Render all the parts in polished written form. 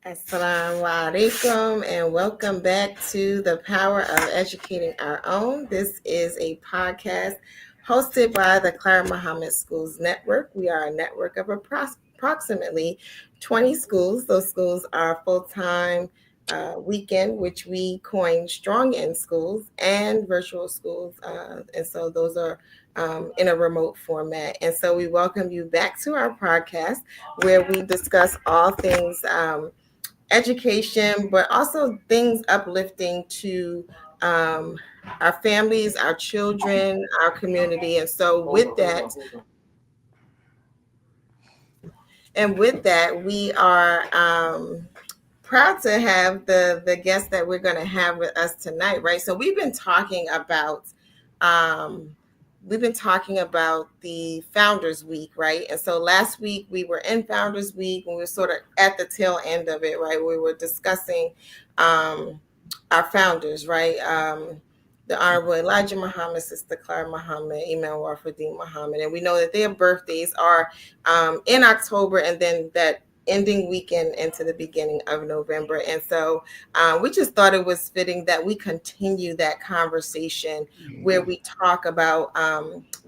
Assalamu alaikum and welcome back to the Power of Educating Our Own. This is a podcast hosted by the Clara Muhammad Schools Network. We are a network of approximately 20 schools. Those schools are full-time weekend, which we coined Strong In Schools, and virtual schools. And so those are in a remote format. And so we welcome you back to our podcast where we discuss all things education, but also things uplifting to our families, our children, our community. And so with that, we are proud to have the guest that we're going to have with us tonight, right? So we've been talking about the Founders Week, right? And so last week we were in Founders Week and we were sort of at the tail end of it, right? We were discussing our founders, right? The Honorable Elijah Muhammad, Sister Clara Muhammad, Imam Wafaddin Muhammad. And we know that their birthdays are in October and then that ending weekend into the beginning of November. And so we just thought it was fitting that we continue that conversation where we talk about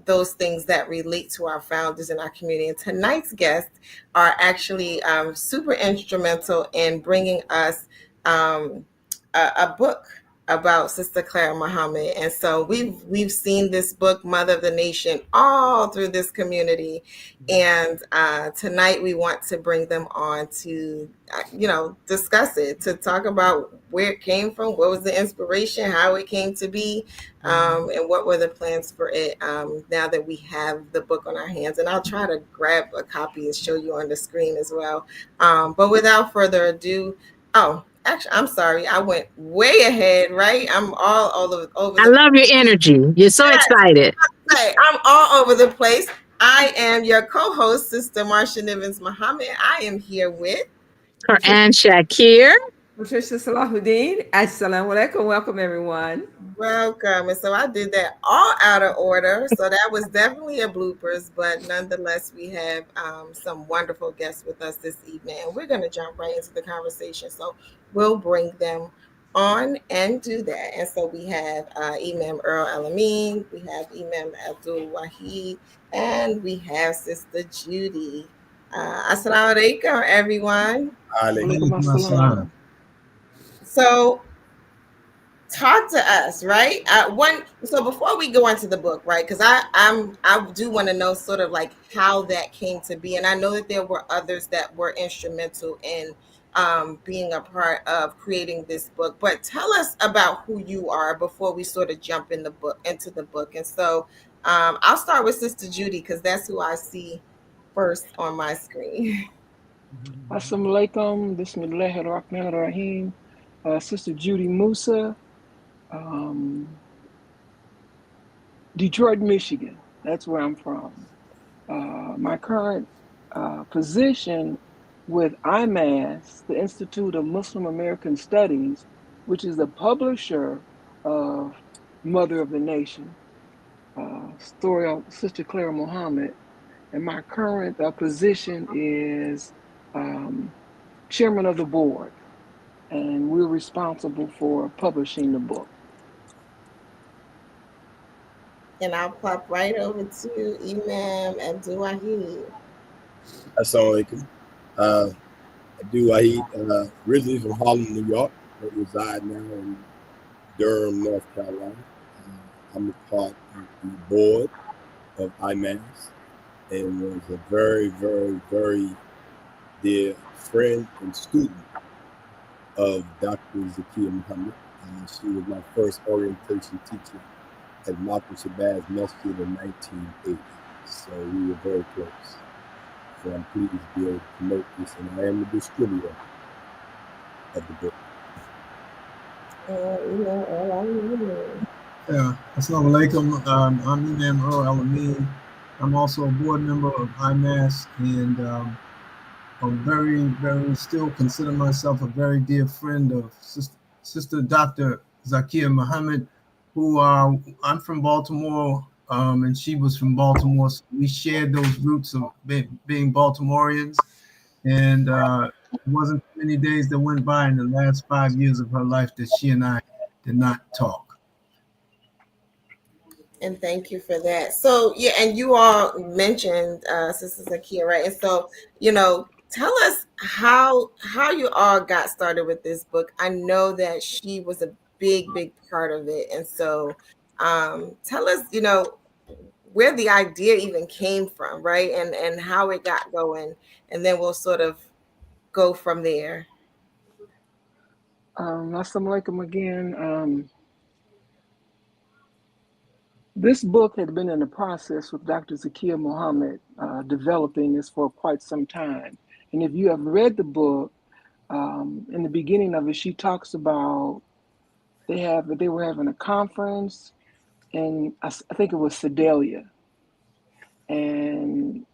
those things that relate to our founders in our community. And tonight's guests are actually super instrumental in bringing us a book about Sister Clara Muhammad. And so we've seen this book, Mother of the Nation, all through this community. And tonight we want to bring them on to, discuss it, to talk about where it came from, what was the inspiration, how it came to be, and what were the plans for it now that we have the book on our hands. And I'll try to grab a copy and show you on the screen as well. But without further ado, actually, I'm sorry. I went way ahead, right? I'm all over. I love your energy. You're so excited. I'm all over the place. I am your co-host, Sister Marsha Nivens Muhammad. I am here with Quran Shakir. Patricia Salahuddin. Assalamu alaikum. Welcome, everyone. Welcome. And so I did that all out of order. So that was definitely a bloopers, but nonetheless, we have some wonderful guests with us this evening. And we're going to jump right into the conversation. So we'll bring them on and do that. And so we have Imam Earl Al-Amin, we have Imam Abdul Wahid, and we have Sister Judy. Assalamu alaikum, everyone. Alaikum. So talk to us, right? So before we go into the book, right? Because I do want to know sort of like how that came to be, and I know that there were others that were instrumental in being a part of creating this book. But tell us about who you are before we sort of jump into the book. And so I'll start with Sister Judy because that's who I see first on my screen. Assalamu alaikum. Bismillahir Rahmanir Rahim. Sister Judy Musa. Detroit, Michigan. That's where I'm from. My current position with IMAS, the Institute of Muslim American Studies, which is the publisher of Mother of the Nation, story of Sister Clara Muhammad. And my current position is chairman of the board, and we're responsible for publishing the book. And I'll pop right over to Imam Abdul Wahid. Assalamu alaikum. Abdul Wahid, originally from Harlem, New York, but reside now in Durham, North Carolina. I'm a part of the board of IMAS and was a very, very, very dear friend and student of Dr. Zakiya Muhammad. She was my first orientation teacher at Malcolm Shabazz Masjid in 1980. So we were very close. So I'm pleased to be able to promote this, and I am the distributor of the book. Assalamu alaikum. I'm Imam Earl Al-Amin. I'm also a board member of IMAS, and I'm very, very still consider myself a very dear friend of Sister Dr. Zakiya Muhammad, who I'm from Baltimore, and she was from Baltimore. So we shared those roots of being Baltimoreans. And It wasn't many days that went by in the last 5 years of her life that she and I did not talk. And thank you for that. So yeah, and you all mentioned Sister Zakia, right? And so, tell us how you all got started with this book. I know that she was a big part of it. And so tell us, where the idea even came from, right? And how it got going. And then we'll sort of go from there. Assalamu alaikum again. This book had been in the process with Dr. Zakia Muhammad developing this for quite some time. And if you have read the book, in the beginning of it, she talks about they were having a conference, and I think it was Sedalia, and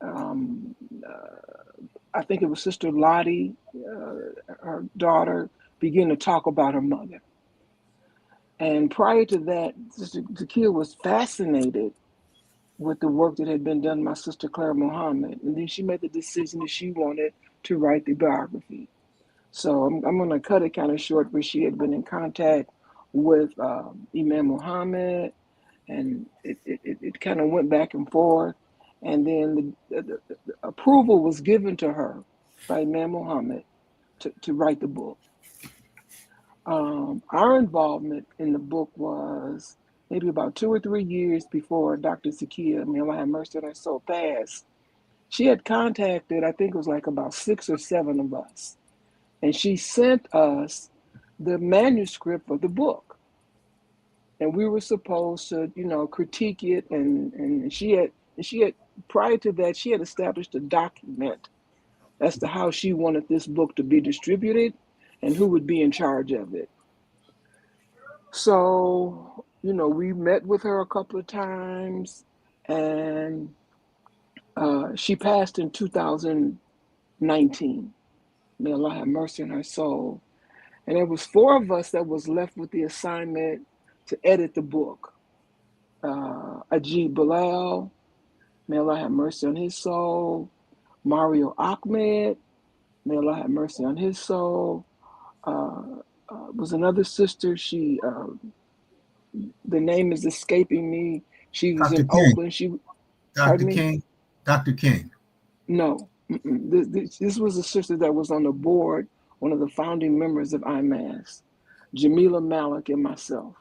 I think it was Sister Lottie, her daughter, began to talk about her mother. And prior to that, Sister Zakia was fascinated with the work that had been done by Sister Clara Muhammad. And then she made the decision that she wanted to write the biography. So I'm going to cut it kind of short, where she had been in contact with Imam Muhammad, and it kind of went back and forth. And then the approval was given to her by Imam Muhammad to write the book. Our involvement in the book was maybe about 2 or 3 years before Dr. Zakia, may Allah have mercy on her soul, passed. She had contacted, I think it was like about 6 or 7 of us, and she sent us the manuscript of the book. And we were supposed to, critique it, and she had prior to that, she had established a document as to how she wanted this book to be distributed and who would be in charge of it. So, we met with her a couple of times, and she passed in 2019. May Allah have mercy on her soul. And there was 4 of us that was left with the assignment to edit the book. Ajib Bilal, may Allah have mercy on his soul. Mario Ahmed, may Allah have mercy on his soul. Was another sister. She, the name is escaping me. She was Dr. in King. Oakland. Dr. King. Dr. King. No, this was a sister that was on the board, one of the founding members of IMAS, Jamila Malik and myself.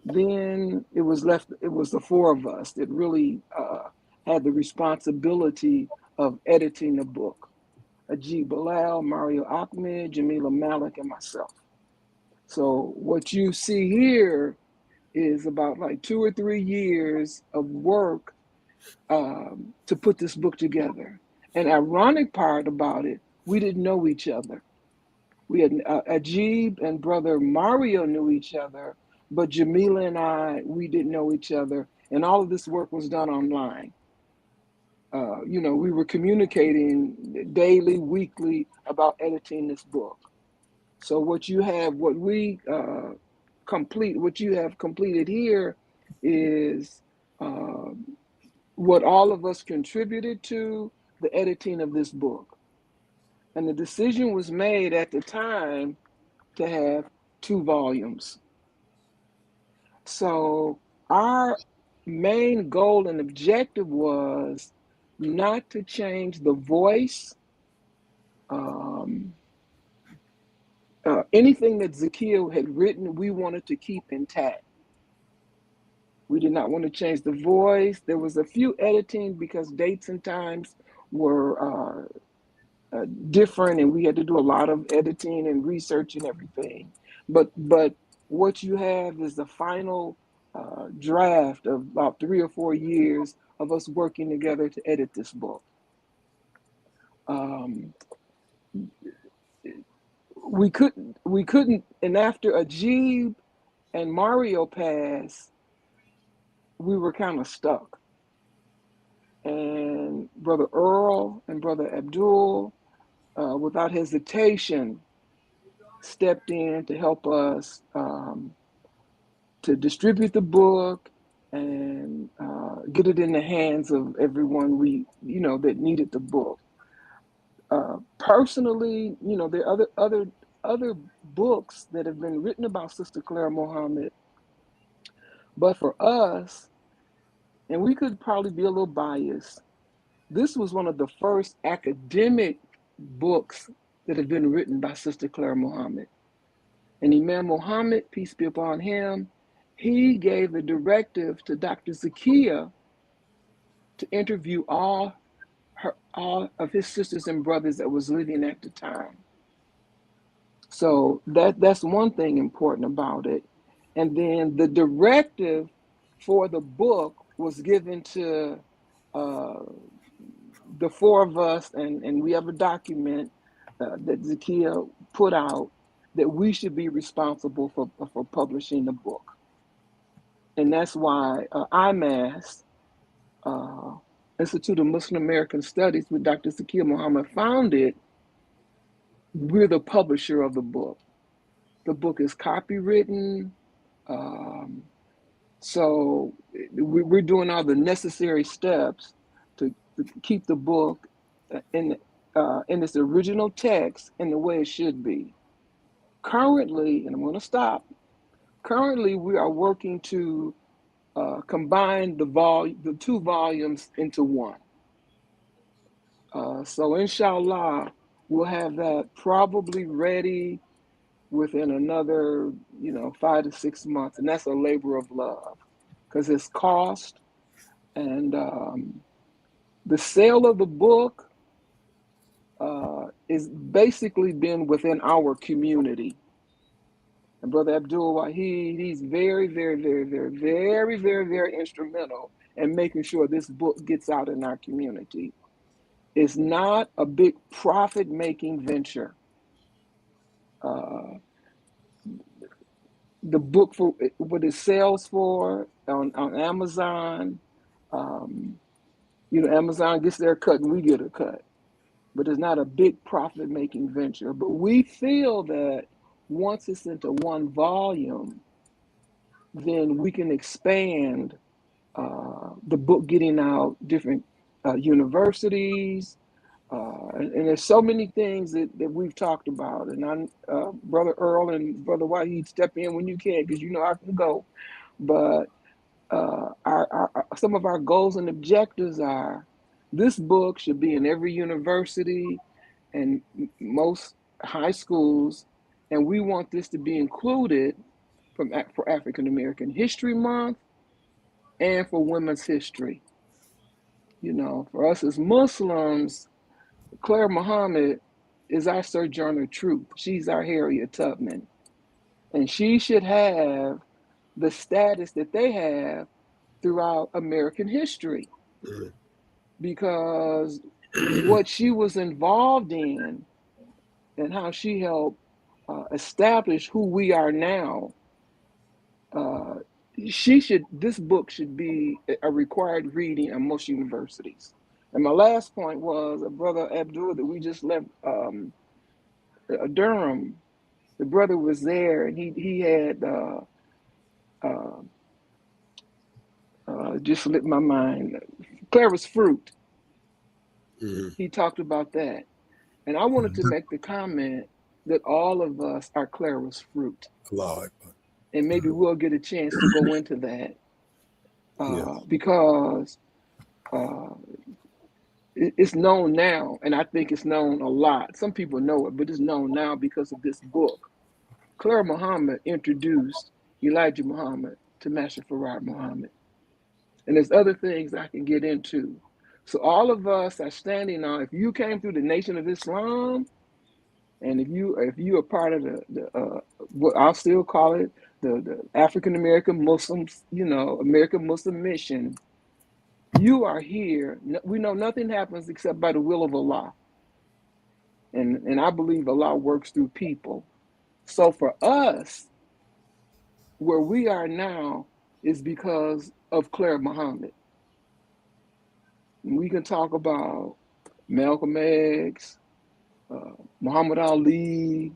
Then it was the 4 of us that really had the responsibility of editing the book. Ajib Bilal, Mario Ahmed, Jamila Malik, and myself. So what you see here is about like 2 or 3 years of work to put this book together. And ironic part about it, we didn't know each other. We had Ajib and brother Mario knew each other, but Jamila and we didn't know each other. And all of this work was done online. We were communicating daily, weekly about editing this book. So what you have completed here is what all of us contributed to the editing of this book. And the decision was made at the time to have 2 volumes. So our main goal and objective was not to change the voice. Anything that Zakia had written, we wanted to keep intact. We did not want to change the voice. There was a few editing because dates and times were different, and we had to do a lot of editing and research and everything. But what you have is the final draft of about 3 or 4 years of us working together to edit this book. We couldn't, and after Ajib and Mario passed, we were kind of stuck. And Brother Earl and Brother Abdul, without hesitation, stepped in to help us to distribute the book and get it in the hands of everyone that needed the book. Personally, there are other books that have been written about Sister Clara Muhammad, but for us, and we could probably be a little biased, this was one of the first academic books that have been written by Sister Clara Muhammad. And Imam Muhammad, peace be upon him, he gave a directive to Dr. Zakiya to interview all of his sisters and brothers that was living at the time. So that's one thing important about it. And then the directive for the book was given to the four of us, and we have a document that Zakiya put out that we should be responsible for publishing the book. And that's why IMAS, Institute of Muslim American Studies, with Dr. Zakiya Muhammad founded, we're the publisher of the book. The book is copywritten. So we're doing all the necessary steps to keep the book in its original text in the way it should be. Currently, and I'm going to stop. Currently, we are working to combine the two volumes into one. So inshallah, we'll have that probably ready within another 5 to 6 months, and that's a labor of love because it's cost, and the sale of the book is basically been within our community. And Brother Abdul Wahid, he's very, very, very, very, very, very, very instrumental in making sure this book gets out in our community. It's not a big profit-making venture. The book, for what it sells for on Amazon, Amazon gets their cut and we get a cut. But it's not a big profit-making venture. But we feel that once it's into one volume, then we can expand the book getting out different universities. And there's so many things that we've talked about. And Brother Earl and Brother Wahid, step in when you can, because I can go. But some of our goals and objectives are this book should be in every university and most high schools. And we want this to be included for African American History Month and for Women's History. For us as Muslims, Clara Muhammad is our Sojourner Truth. She's our Harriet Tubman. And she should have the status that they have throughout American history. Because what she was involved in and how she helped establish who we are now, this book should be a required reading at most universities. And my last point was Brother Abdul that we just left Durham. The brother was there, and he had just slipped my mind. Clara's fruit. Mm-hmm. He talked about that, and I wanted to make the comment that all of us are Clara's fruit. And maybe we'll get a chance to go into that because it's known now, and I think it's known a lot. Some people know it, but it's known now because of this book. Clara Muhammad introduced Elijah Muhammad to Master Farad Muhammad. And there's other things I can get into. So all of us are standing on, if you came through the Nation of Islam, and if you are part of the what I'll still call it, the African American Muslims, American Muslim mission, you are here. We know nothing happens except by the will of Allah. And I believe Allah works through people. So for us, where we are now is because of Clara Muhammad. And we can talk about Malcolm X, Muhammad Ali,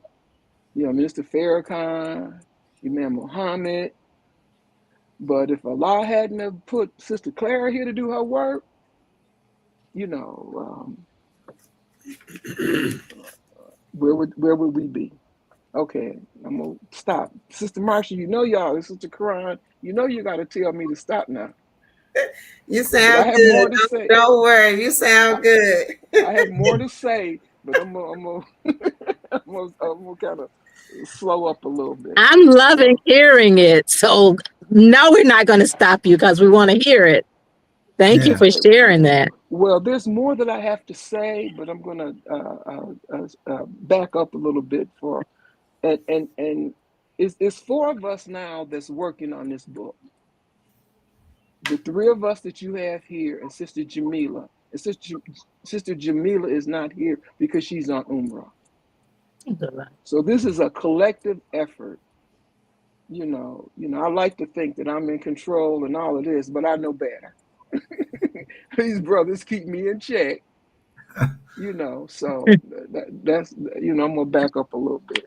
Mr. Farrakhan, Imam Muhammad. But if Allah hadn't have put Sister Clara here to do her work, where would we be? Okay, I'm gonna stop. Sister Marsha, you know y'all, Sister Quran, you know you gotta tell me to stop now. You But I sound have good. more to say. Don't worry. You I, sound good. I have more to say, but I'm gonna I'm gonna kind of slow up a little bit. I'm loving So hearing it. So no, we're not going to stop you because we want to hear it. Thank you Yeah. for sharing that. well, there's more that I have to say, but I'm gonna back up a little bit for and it's four of us now that's working on this book. The three of us that you have here, and Sister Jamila. And Sister Jamila is not here because she's on Umrah. So this is a collective effort. I like to think that I'm in control and all of this, but I know better. These brothers keep me in check. So that's I'm gonna back up a little bit.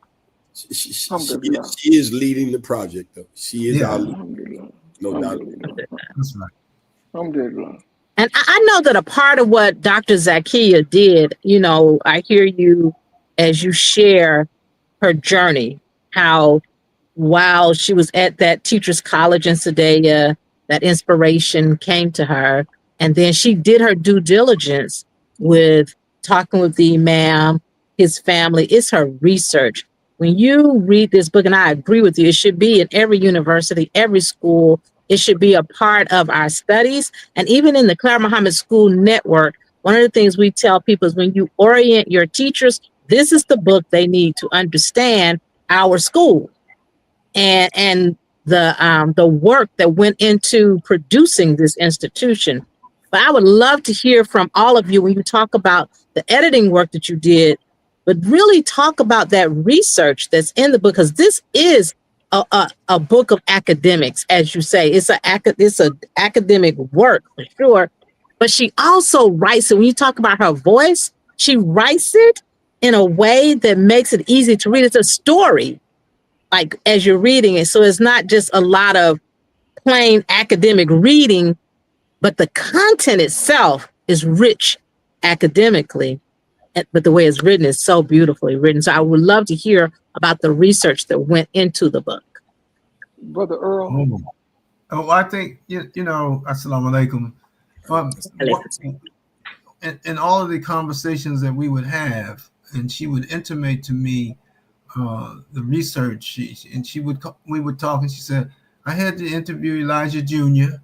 Alhamdulillah. She is leading the project, though. She is our Yeah. leader, Alhamdulillah. no doubt. Alhamdulillah. That's right. Alhamdulillah. And I know that a part of what Dr. Zakia did, I hear you as you share her journey, how while she was at that teacher's college in Sadaya, that inspiration came to her. And then she did her due diligence with talking with the imam, his family. It's her research. When you read this book, and I agree with you, it should be in every university, every school. It should be a part of our studies. And even in the Claire Muhammad School Network, one of the things we tell people is when you orient your teachers, this is the book they need to understand our school and the work that went into producing this institution. But I would love to hear from all of you when you talk about the editing work that you did, but really talk about that research that's in the book, because this is a book of academics, as you say. It's a academic work for sure. But she also writes it. When you talk about her voice, she writes it in a way that makes it easy to read. It's a story, like as you're reading it. So it's not just a lot of plain academic reading, but the content itself is rich academically. But the way it's written is so beautifully written. So I would love to hear about the research that went into the book. Brother Earl. I think, Assalamu alaikum. In all of the conversations that we would have, and she would intimate to me the research, we would talk, and she said, I had to interview Elijah Jr.,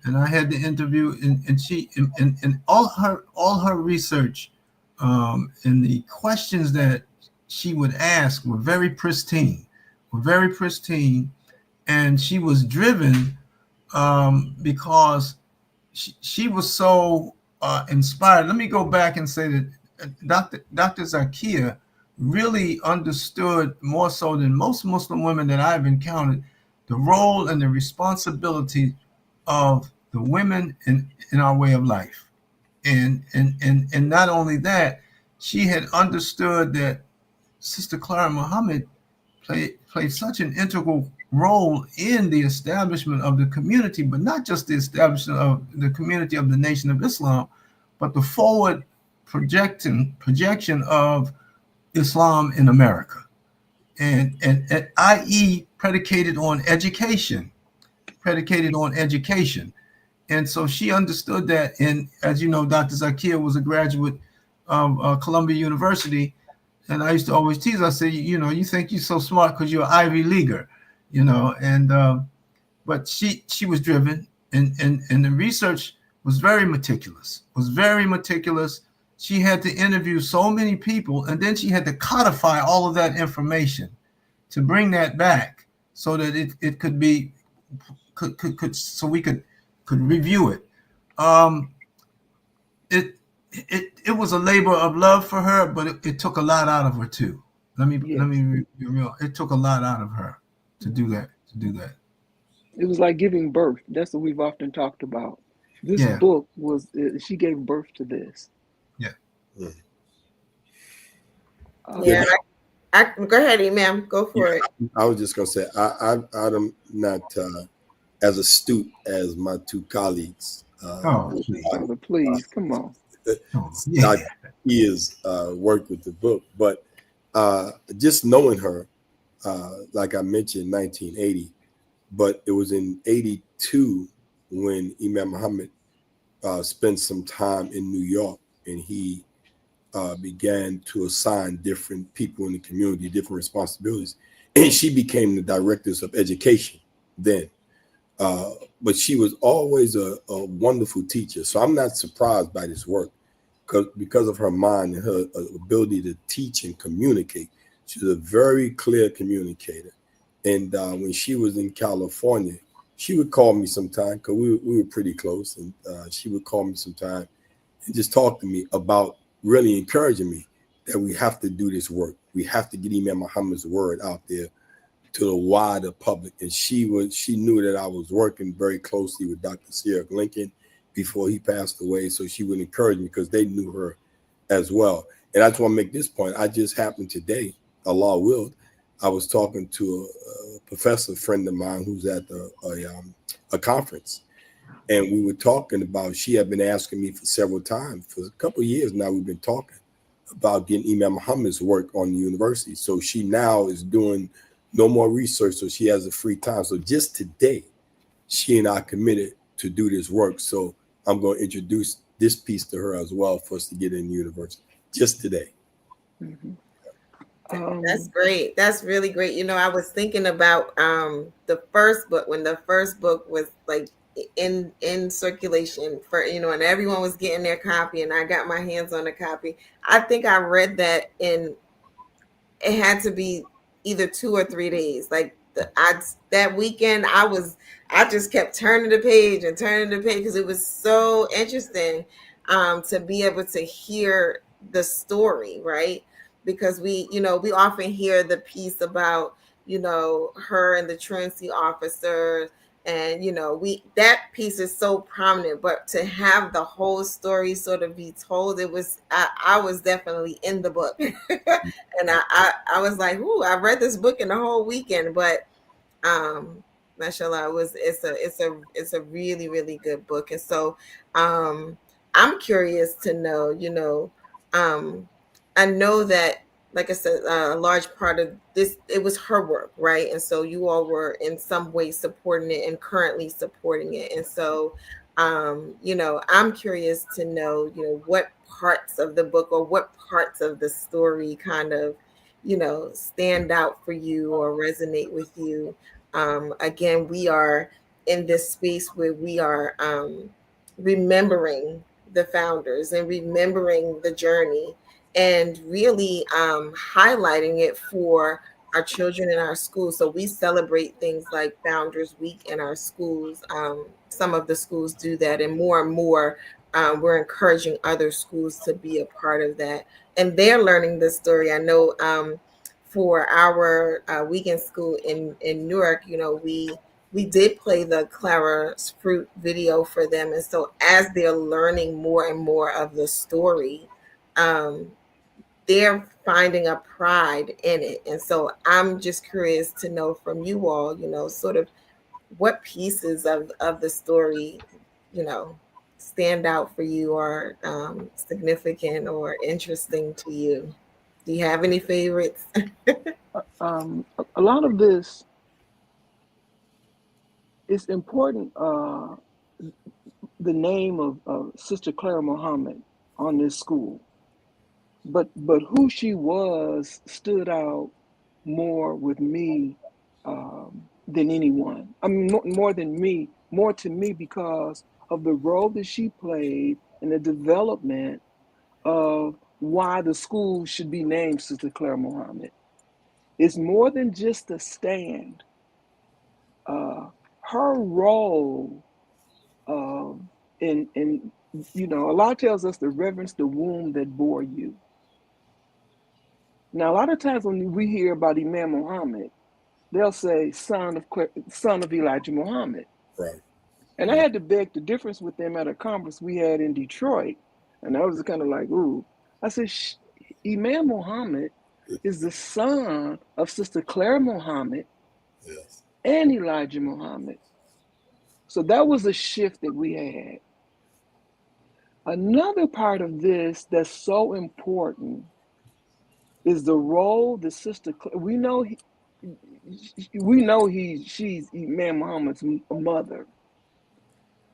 and I had to interview, and she, and all her research, and the questions that she would ask were very pristine, and she was driven because she was so inspired. Let me go back and say that Dr. Zakia really understood, more so than most Muslim women that I've encountered, the role and the responsibility of the women in our way of life. And not only that, she had understood that Sister Clara Muhammad played such an integral role in the establishment of the community, but not just the establishment of the community of the Nation of Islam, but the forward projection of Islam in America, and i.e. predicated on education. And so she understood that. And as you know, Dr. Zakia was a graduate of Columbia University. And I used to always tease, I say, you think you're so smart because you're an Ivy Leaguer, but she was driven, and the research was very meticulous. She had to interview so many people, and then she had to codify all of that information to bring that back so that it could be so we could review it. It was a labor of love for her, but it took a lot out of her too. Let me be real. It took a lot out of her to do that. It was like giving birth. That's what we've often talked about. This book was, she gave birth to this. Yeah. Go ahead, Imam. Go for it. I was just gonna say I'm not as astute as my two colleagues. Please, come on. years work with the book. But just knowing her, like I mentioned, 1980, but it was in 82 when Imam Muhammad spent some time in New York, and he began to assign different people in the community different responsibilities. And she became the directors of education then. Uh, but she was always a wonderful teacher. So I'm not surprised by this work because of her mind and her ability to teach and communicate. She's a very clear communicator. And when she was in California, she would call me sometime because we were pretty close. And she would call me sometime and just talk to me about really encouraging me that we have to do this work. We have to get Imam Muhammad's word out there to the wider public. And she knew that I was working very closely with Dr. Sierra Lincoln before he passed away. So she would encourage me because they knew her as well. And I just want to make this point. I just happened today, Allah willed, I was talking to a professor friend of mine who's at a conference. And we were talking about, she had been asking me for several times, for a couple of years now, we've been talking about getting Imam Muhammad's work on the university. So she now is doing no more research, so she has a free time. So just today, she and I committed to do this work. So I'm going to introduce this piece to her as well for us to get in the university just today. Mm-hmm. That's great. That's really great. You know, I was thinking about the first book, when the first book was like in circulation for, you know, and everyone was getting their copy, and I got my hands on a copy. I think I read that in, it had to be either 2 or 3 days. Like that weekend, I just kept turning the page and turning the page because it was so interesting to be able to hear the story, right? Because we often hear the piece about, her and the truancy officer, and we, that piece is so prominent, but to have the whole story sort of be told, I was definitely in the book. And I was like, ooh, I read this book in the whole weekend. But mashallah, it's a really, really good book. And so I'm curious to know, I know that, like I said, a large part of this, it was her work, right? And so you all were in some way supporting it and currently supporting it. And so I'm curious to know, what parts of the book or what parts of the story kind of, stand out for you or resonate with you. Again, we are in this space where we are remembering the founders and remembering the journey, and really highlighting it for our children in our schools. So we celebrate things like Founders Week in our schools. Some of the schools do that, and more, we're encouraging other schools to be a part of that. And they're learning this story. I know for our weekend school in Newark, we did play the Clara's Fruit video for them. And so as they're learning more and more of the story, um, they're finding a pride in it. And so I'm just curious to know from you all, sort of what pieces of the story, you know, stand out for you, or significant or interesting to you. Do you have any favorites? A lot of this is important. The name of Sister Clara Muhammad on this school, but who she was stood out more with me than anyone. I mean, more than me, more to me because of the role that she played in the development of why the school should be named Sister Clara Muhammad. It's more than just a stand. Her role in Allah tells us to reverence the womb that bore you. Now, a lot of times when we hear about Imam Muhammad, they'll say son of Elijah Muhammad. Right. And I had to beg the difference with them at a conference we had in Detroit. And I was kind of like, ooh. I said, Imam Muhammad is the son of Sister Clara Muhammad, Yes. and Elijah Muhammad. So that was a shift that we had. Another part of this that's so important is the role that Sister we know she's Imam Muhammad's mother,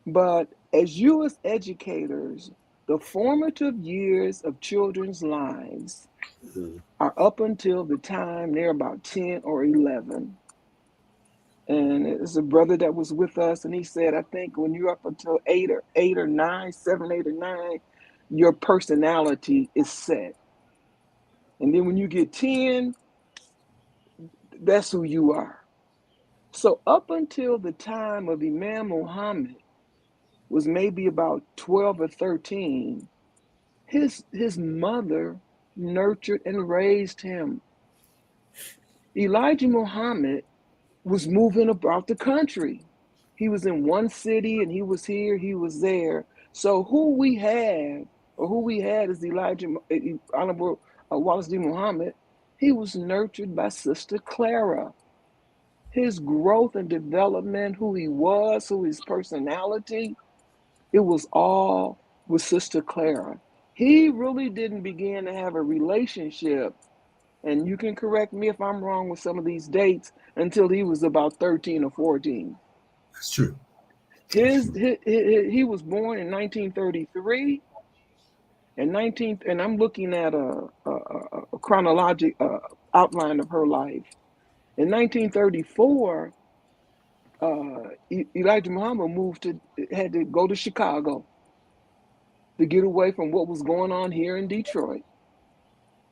but as you as educators, the formative years of children's lives Mhm. are up until the time they're about 10 or 11. And it's a brother that was with us, and he said, I think when you're up until 8 or 9, 7, 8 or 9, your personality is set. And then when you get 10, that's who you are. So up until the time of Imam Muhammad was maybe about 12 or 13, his mother nurtured and raised him. Elijah Muhammad was moving about the country. He was in one city and he was here, he was there. So who we had is Honorable Wallace D. Muhammad. He was nurtured by Sister Clara. His growth and development, who he was, who his personality, it was all with Sister Clara. He really didn't begin to have a relationship, and you can correct me if I'm wrong with some of these dates, until he was about 13 or 14. That's true. That's true. He was born in 1933 and I'm looking at a chronologic outline of her life. In 1934, Elijah Muhammad had to go to Chicago to get away from what was going on here in Detroit.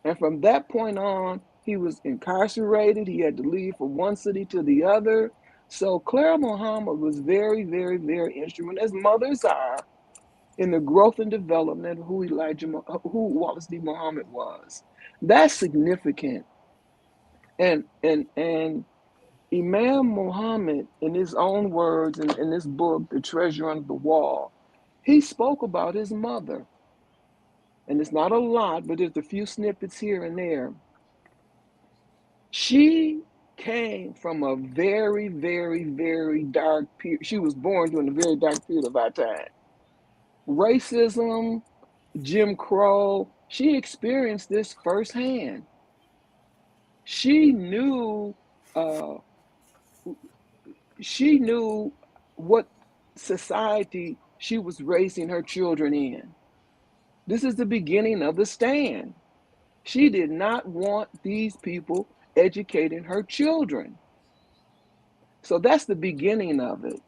And from that point on, he was incarcerated. He had to leave from one city to the other. So Clara Muhammad was very, very, very instrumental, as mothers are, in the growth and development of who Wallace D. Muhammad was. That's significant. And Imam Muhammad, in his own words, in this book, The Treasure Under the Wall, he spoke about his mother. And it's not a lot, but there's a few snippets here and there. She came from a very, very, very dark period. She was born during a very dark period of our time. Racism, Jim Crow, she experienced this firsthand. She knew uh, she knew what society she was raising her children in. This is the beginning of the stand. She did not want these people educating her children. So that's the beginning of it.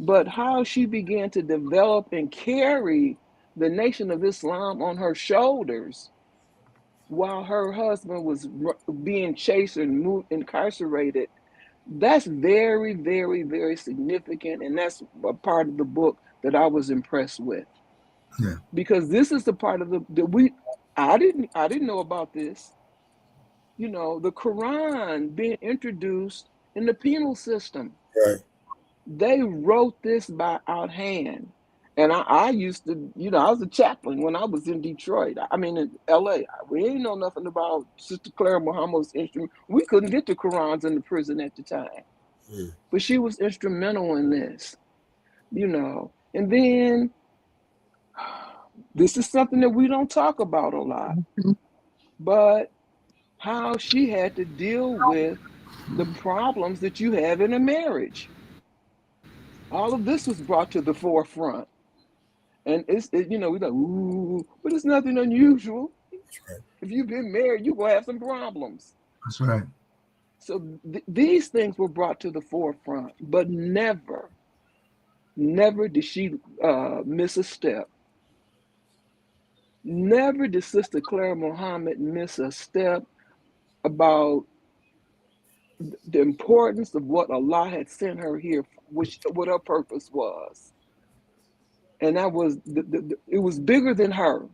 But how she began to develop and carry the Nation of Islam on her shoulders while her husband was being chased and incarcerated, that's very, very, very significant. And that's a part of the book that I was impressed with. Yeah. Because this is the part of I didn't know about this. You know, the Quran being introduced in the penal system. Right. They wrote this by outhand. And I used to, I was a chaplain when I was in Detroit. I mean, in LA. We ain't know nothing about Sister Clara Muhammad's instrument. We couldn't get the Qurans in the prison at the time. Mm. But she was instrumental in this. And then this is something that we don't talk about a lot, but how she had to deal with the problems that you have in a marriage. All of this was brought to the forefront. And we're like, ooh, but it's nothing unusual. Right. If you've been married, you're going to have some problems. That's right. So these things were brought to the forefront, but never did she miss a step. Never did Sister Clara Muhammad miss a step about the importance of what Allah had sent her here, what her purpose was. And that was, it was bigger than her.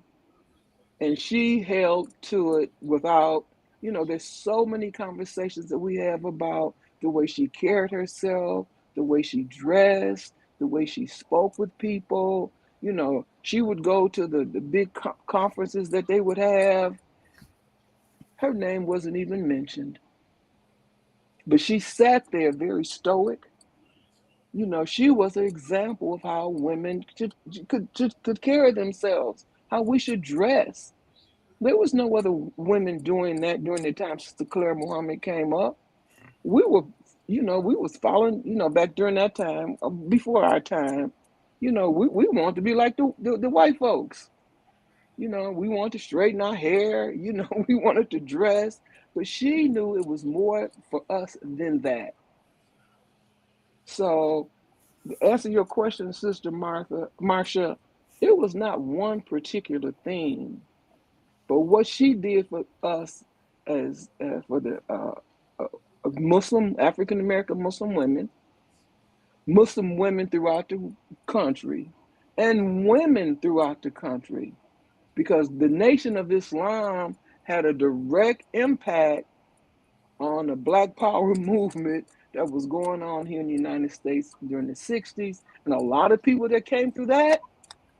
And she held to it without, there's so many conversations that we have about the way she carried herself, the way she dressed, the way she spoke with people. She would go to the big conferences that they would have. Her name wasn't even mentioned. But she sat there very stoic, You know, she was an example of how women could carry themselves, how we should dress. There was no other women doing that during the time Sister Claire Muhammad came up. We were, we was following, back during that time, before our time. We wanted to be like the white folks. We wanted to straighten our hair. We wanted to dress, but she knew it was more for us than that. So, to answer your question, Sister Marcia, it was not one particular thing, but what she did for us as for the uh, Muslim African American Muslim women throughout the country, and women throughout the country, because the Nation of Islam had a direct impact on the Black Power movement that was going on here in the United States during the 60s. And a lot of people that came through that,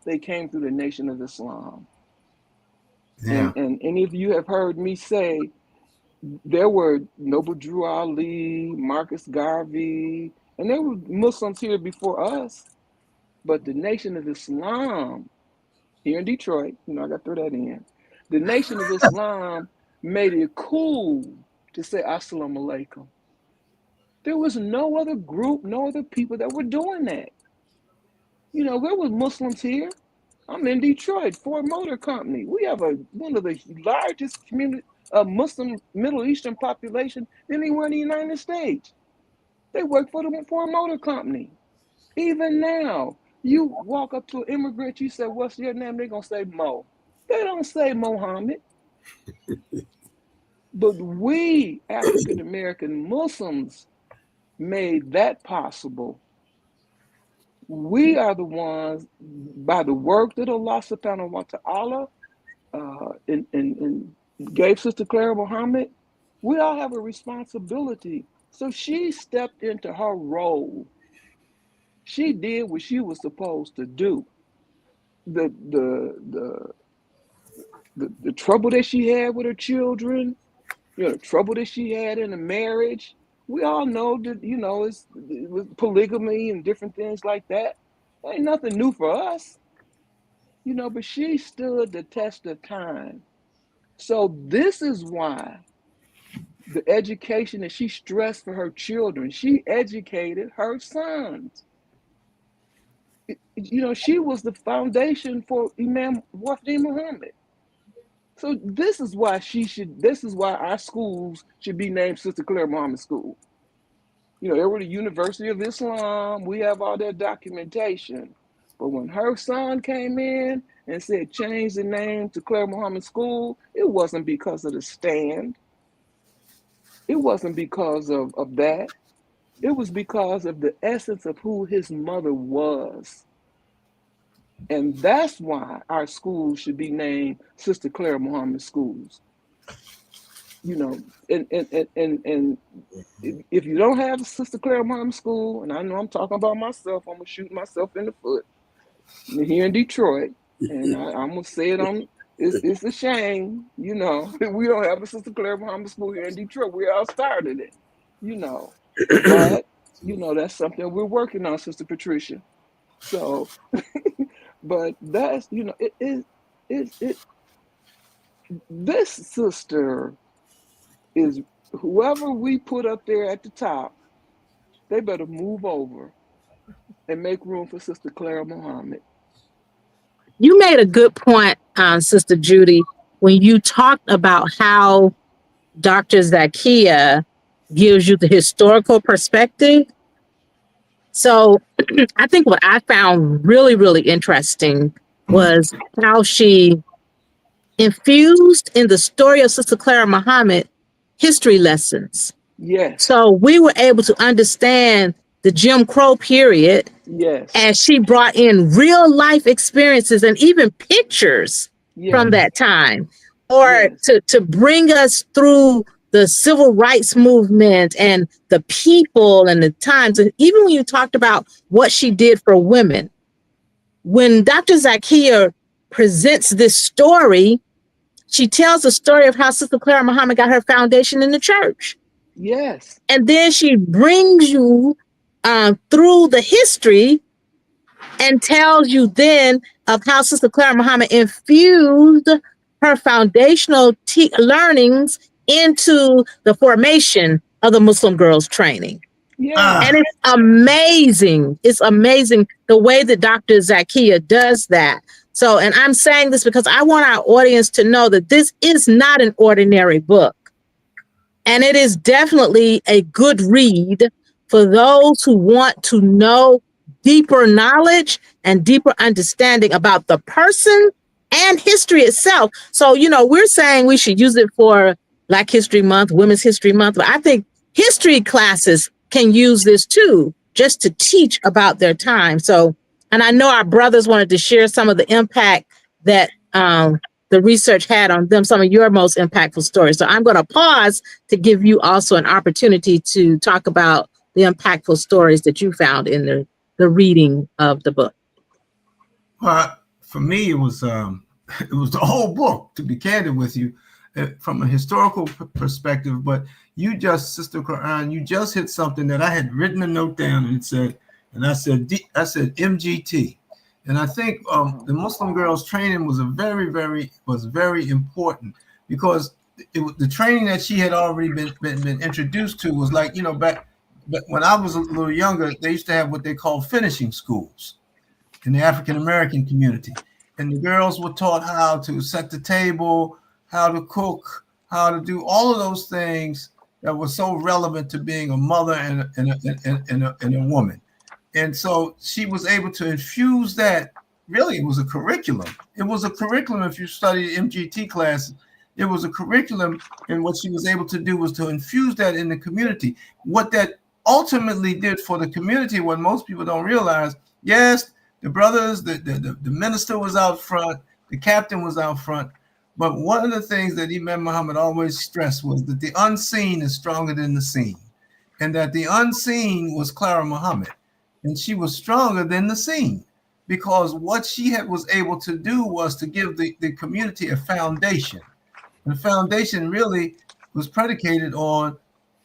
they came through the Nation of Islam. Yeah. And any of you have heard me say, there were Noble Drew Ali, Marcus Garvey, and there were Muslims here before us. But the Nation of Islam here in Detroit, I got to throw that in. The Nation of Islam made it cool to say Assalamu alaikum. There was no other group, no other people that were doing that. There was Muslims here. I'm in Detroit, Ford Motor Company. We have one of the largest community Muslim Middle Eastern population anywhere in the United States. They work for the Ford Motor Company. Even now, you walk up to an immigrant, you say, "What's your name?" They're gonna say Mo. They don't say Mohammed. But we African American Muslims made that possible. We are the ones, by the work that Allah subhanahu wa ta'ala and gave Sister Clara Muhammad, we all have a responsibility. So she stepped into her role. She did what she was supposed to do. The trouble that she had with her children, the trouble that she had in a marriage. We all know that, it was polygamy and different things like that. Ain't nothing new for us, but she stood the test of time. So this is why the education that she stressed for her children, she educated her sons. She was the foundation for Imam Wafdi Muhammad. So this is why our schools should be named Sister Claire Muhammad School. They were the University of Islam. We have all that documentation. But when her son came in and said change the name to Claire Muhammad School, it wasn't because of the stand. It wasn't because of that. It was because of the essence of who his mother was. And that's why our schools should be named Sister Claire Muhammad Schools. And if you don't have a Sister Claire Muhammad School, and I know I'm talking about myself, I'm gonna shoot myself in the foot here in Detroit, and I'm gonna say it it's a shame, that we don't have a Sister Claire Muhammad School here in Detroit. We all started it, but that's something we're working on, Sister Patricia. So, but that's this sister is whoever we put up there at the top, they better move over and make room for Sister Clara Muhammad. You made a good point, Sister Judy, when you talked about how Dr. Zakia gives you the historical perspective. So I think what I found really, really interesting was how she infused in the story of Sister Clara Muhammad history lessons. Yes. So we were able to understand the Jim Crow period. Yes. And she brought in real life experiences and even pictures from that time, or to bring us through the civil rights movement and the people and the times. And even when you talked about what she did for women, when Dr. Zakia presents this story, she tells the story of how Sister Clara Muhammad got her foundation in the church. Yes. And then she brings you through the history and tells you then of how Sister Clara Muhammad infused her foundational learnings into the formation of the Muslim girls training. Yeah. And it's amazing. It's amazing the way that Dr. Zakiya does that. So, and I'm saying this because I want our audience to know that this is not an ordinary book. And it is definitely a good read for those who want to know deeper knowledge and deeper understanding about the person and history itself. So, you know, we're saying we should use it for Black History Month, Women's History Month, but I think history classes can use this too, just to teach about their time. So, and I know our brothers wanted to share some of the impact that the research had on them, some of your most impactful stories. So I'm going to pause to give you also an opportunity to talk about the impactful stories that you found in the reading of the book. For me, it was the whole book, to be candid with you, from a historical perspective. But you just, Sister Quran, you just hit something that I had written a note down, and it said, and I said MGT. And I think the Muslim girls training was very important, because the training that she had already been introduced to was like, you know, back when I was a little younger, they used to have what they call finishing schools in the African American community, and the girls were taught how to set the table, how to cook, how to do all of those things that were so relevant to being a mother and a woman. And so she was able to infuse that. Really, it was a curriculum. It was a curriculum. If you studied MGT classes, it was a curriculum. And what she was able to do was to infuse that in the community. What that ultimately did for the community, what most people don't realize, yes, the brothers, the minister was out front, the captain was out front. But one of the things that Imam Muhammad always stressed was that the unseen is stronger than the seen, and that the unseen was Clara Muhammad. And she was stronger than the seen, because what she was able to do was to give the community a foundation. And the foundation really was predicated on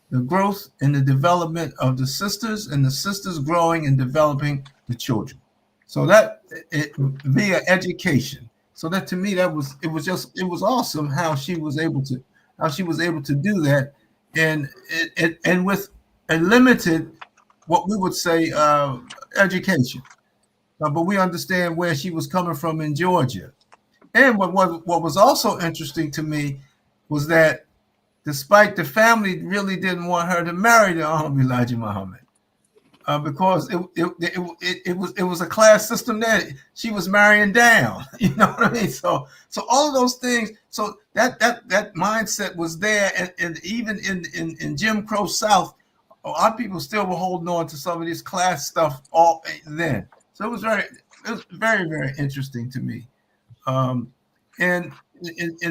the growth and the development of the sisters, and the sisters growing and developing the children. So that via education. So that, to me, it was awesome how she was able to do that, and with a limited, what we would say, education, but we understand where she was coming from in Georgia. And what was also interesting to me was that, despite the family really didn't want her to marry the Honorable Elijah Muhammad, because it was a class system there. She was marrying down, you know what I mean? So all of those things. So that mindset was there, and even in Jim Crow South, our people still were holding on to some of this class stuff all then. So it was very, very interesting to me. And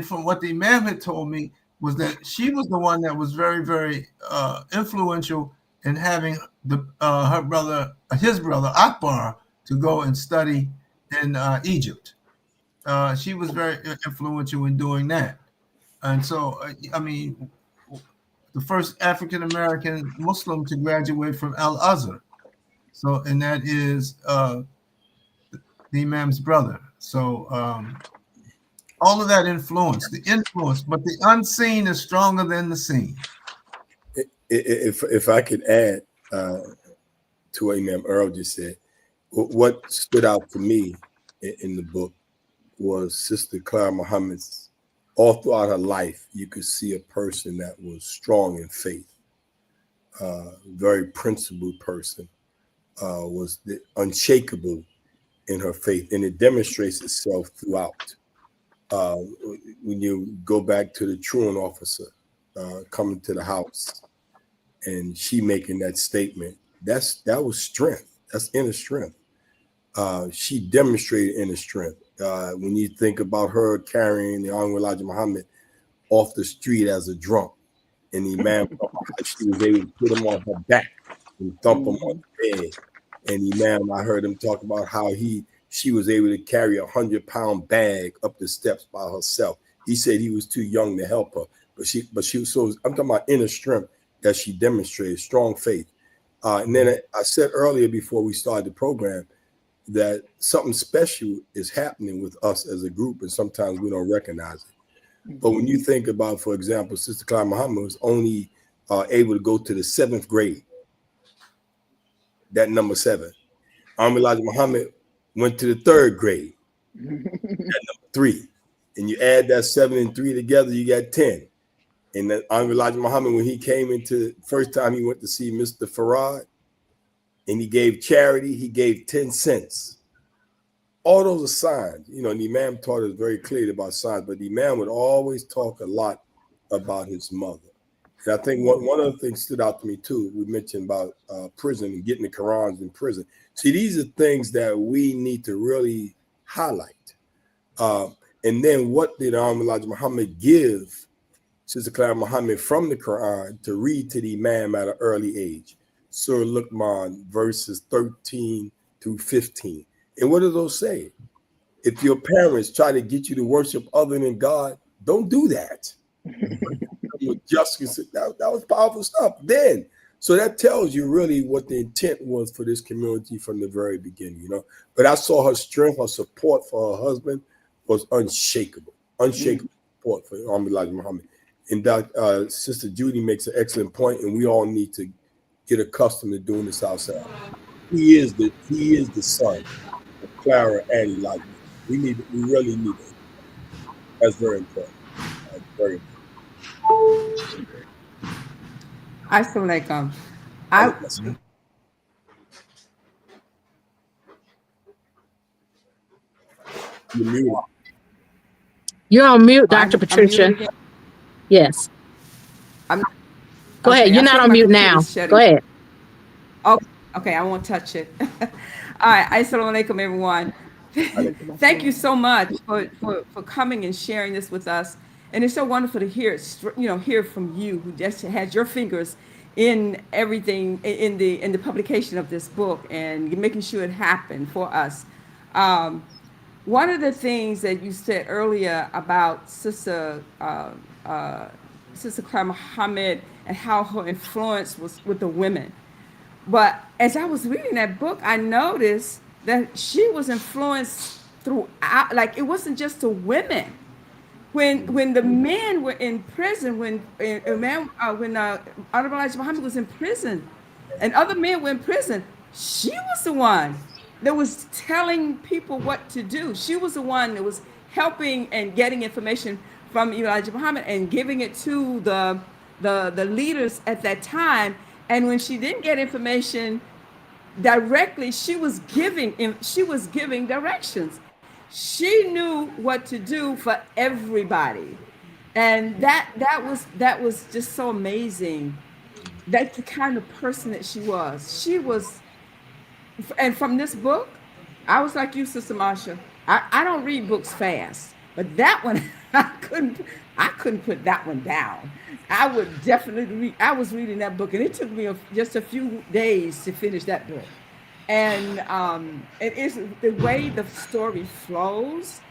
from what the Imam had told me, was that she was the one that was very, very influential in having his brother Akbar, to go and study in Egypt. She was very influential in doing that. And so, I mean, the first African American Muslim to graduate from Al Azhar. So, and that is the Imam's brother. So, all of that influence, but the unseen is stronger than the seen. If I could add to what Imam Earl just said, what stood out for me in the book was Sister Clara Muhammad's. All throughout her life, you could see a person that was strong in faith, very principled person, was unshakable in her faith, and it demonstrates itself throughout. When you go back to the truant officer coming to the house, and she making that statement, that was strength. That's inner strength. She demonstrated inner strength. When you think about her carrying the Honorable Elijah Muhammad off the street as a drunk, and the Imam, she was able to put him on her back and thump him on the bed. And the Imam, I heard him talk about how she was able to carry 100-pound bag up the steps by herself. He said he was too young to help her, but she was. So I'm talking about inner strength that she demonstrated, strong faith. And then I said earlier before we started the program that something special is happening with us as a group, and sometimes we don't recognize it. But when you think about, for example, Sister Clyde Muhammad was only able to go to the 7th grade, that number 7. Elijah Muhammad went to the 3rd grade, that number 3. And you add that 7 and 3 together, you got 10. And then Elijah Muhammad, when he came into, first time he went to see Mr. Farad, and he gave charity, he gave 10 cents. All those are signs. And the Imam taught us very clearly about signs, but the Imam would always talk a lot about his mother. And I think one of the things stood out to me too, we mentioned about prison and getting the Qurans in prison. See, these are things that we need to really highlight. And then what did Elijah Muhammad give Sister Clara Muhammad from the Quran to read to the Imam at an early age? Surah Luqman, verses 13 through 15. And what do those say? If your parents try to get you to worship other than God, don't do that. With justice, that was powerful stuff then. So that tells you really what the intent was for this community from the very beginning, But I saw her strength, her support for her husband was unshakable support for Elijah Muhammad. And Sister Judy makes an excellent point, and we all need to get accustomed to doing this ourselves. He is the son of Clara and Elijah. We really need it. That's very important. Very important. Assalamualaikum. You're on mute, Dr. Patricia. Yes. Go ahead. You're not on mute now. Go ahead. Oh, okay. I won't touch it. All right. Assalamualaikum, everyone. Thank you so much for coming and sharing this with us. And it's so wonderful to hear from you, who just has your fingers in everything in the publication of this book and making sure it happened for us. One of the things that you said earlier about Sister Clara Muhammad and how her influence was with the women. But as I was reading that book, I noticed that she was influenced throughout. Like, it wasn't just the women. When the men were in prison, when Honorable Elijah Muhammad was in prison, and other men were in prison, she was the one that was telling people what to do. She was the one that was helping and getting information from Elijah Muhammad and giving it to the leaders at that time. And when she didn't get information directly, she was giving directions. She knew what to do for everybody, and that was just so amazing. That's the kind of person that she was. And from this book, I was like you, Sister Marsha. I don't read books fast, but that one I couldn't put that one down. I would definitely read. I was reading that book, and it took me just a few days to finish that book. And it is the way the story flows.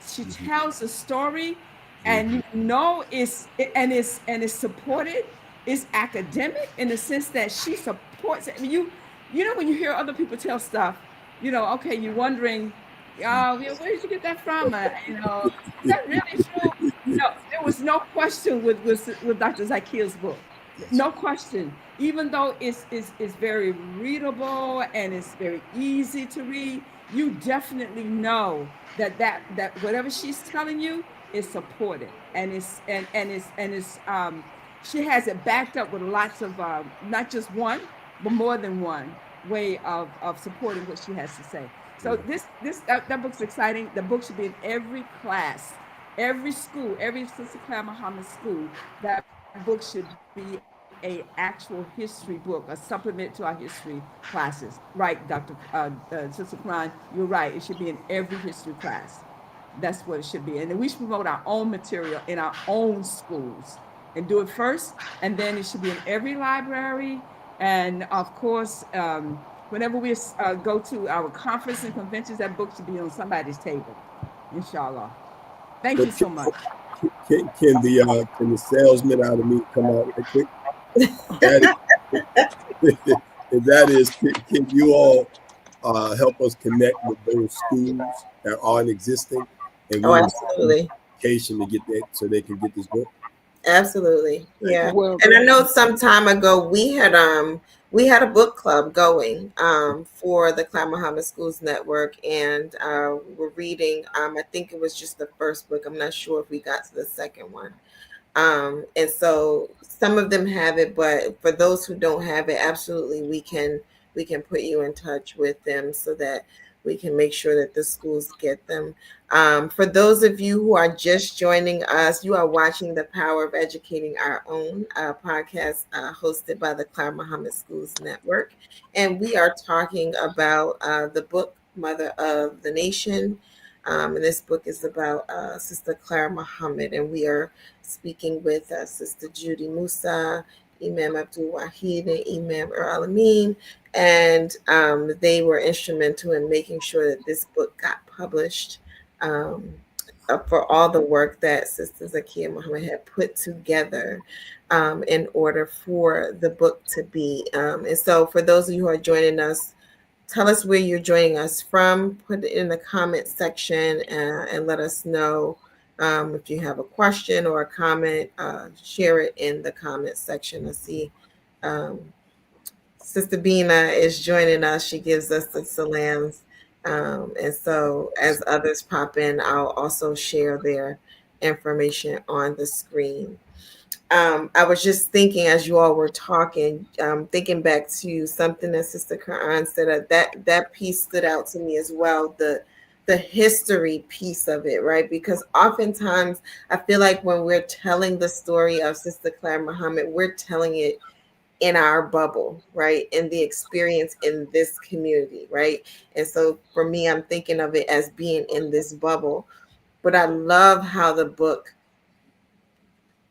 She tells a story, and it's supported. It's academic in the sense that she supports it. I mean, when you hear other people tell stuff, okay, you're wondering, where did you get that from? Is that really true? There was no question with Dr. Zakia's book. No question. Even though it's very readable and it's very easy to read, you definitely know that whatever she's telling you is supported, and she has it backed up with lots of not just one, but more than one way of supporting what she has to say. So that book's exciting. The book should be in every class, every school, every Sister Clara Muhammad school. That book should be a actual history book, a supplement to our history classes. Right, Dr. Sister Kran, you're right. It should be in every history class. That's what it should be. And then we should promote our own material in our own schools and do it first. And then it should be in every library. And of course, whenever we go to our conference and conventions, that book should be on somebody's table, inshallah. Thank you so much. Can the salesman out of me come out right quick? And that is, can you all help us connect with those schools that aren't existing, and Oh, we will send them absolutely. application to get that so they can get this book. Absolutely. Thank Yeah. you. Well, And I know some time ago we had a book club going for the Cloud Muhammad Schools Network, and we're reading I think it was just the first book. I'm not sure if we got to the second one. And so some of them have it, but for those who don't have it, absolutely we can put you in touch with them so that we can make sure that the schools get them. For those of you who are just joining us, you are watching The Power of Educating Our Own podcast hosted by the Cloud Muhammad Schools Network. And we are talking about the book Mother of the Nation. And this book is about Sister Clara Muhammad, and we are speaking with Sister Judy Musa, Imam Abdul Wahid, and Imam Amin. And they were instrumental in making sure that this book got published, um, for all the work that Sister Zakiya Muhammad had put together in order for the book to be. And so, for those of you who are joining us, tell us where you're joining us from. Put it in the comment section and let us know if you have a question or a comment. Share it in the comment section. I see um, Sister Bina is joining us. She gives us the salams. And so as others pop in, I'll also share their information on the screen. I was just thinking as you all were talking, thinking back to something that Sister Quran said, that piece stood out to me as well. The history piece of it, right? Because oftentimes I feel like when we're telling the story of Sister Claire Muhammad, we're telling it in our bubble, right? In the experience in this community, right? And so for me, I'm thinking of it as being in this bubble. But I love how the book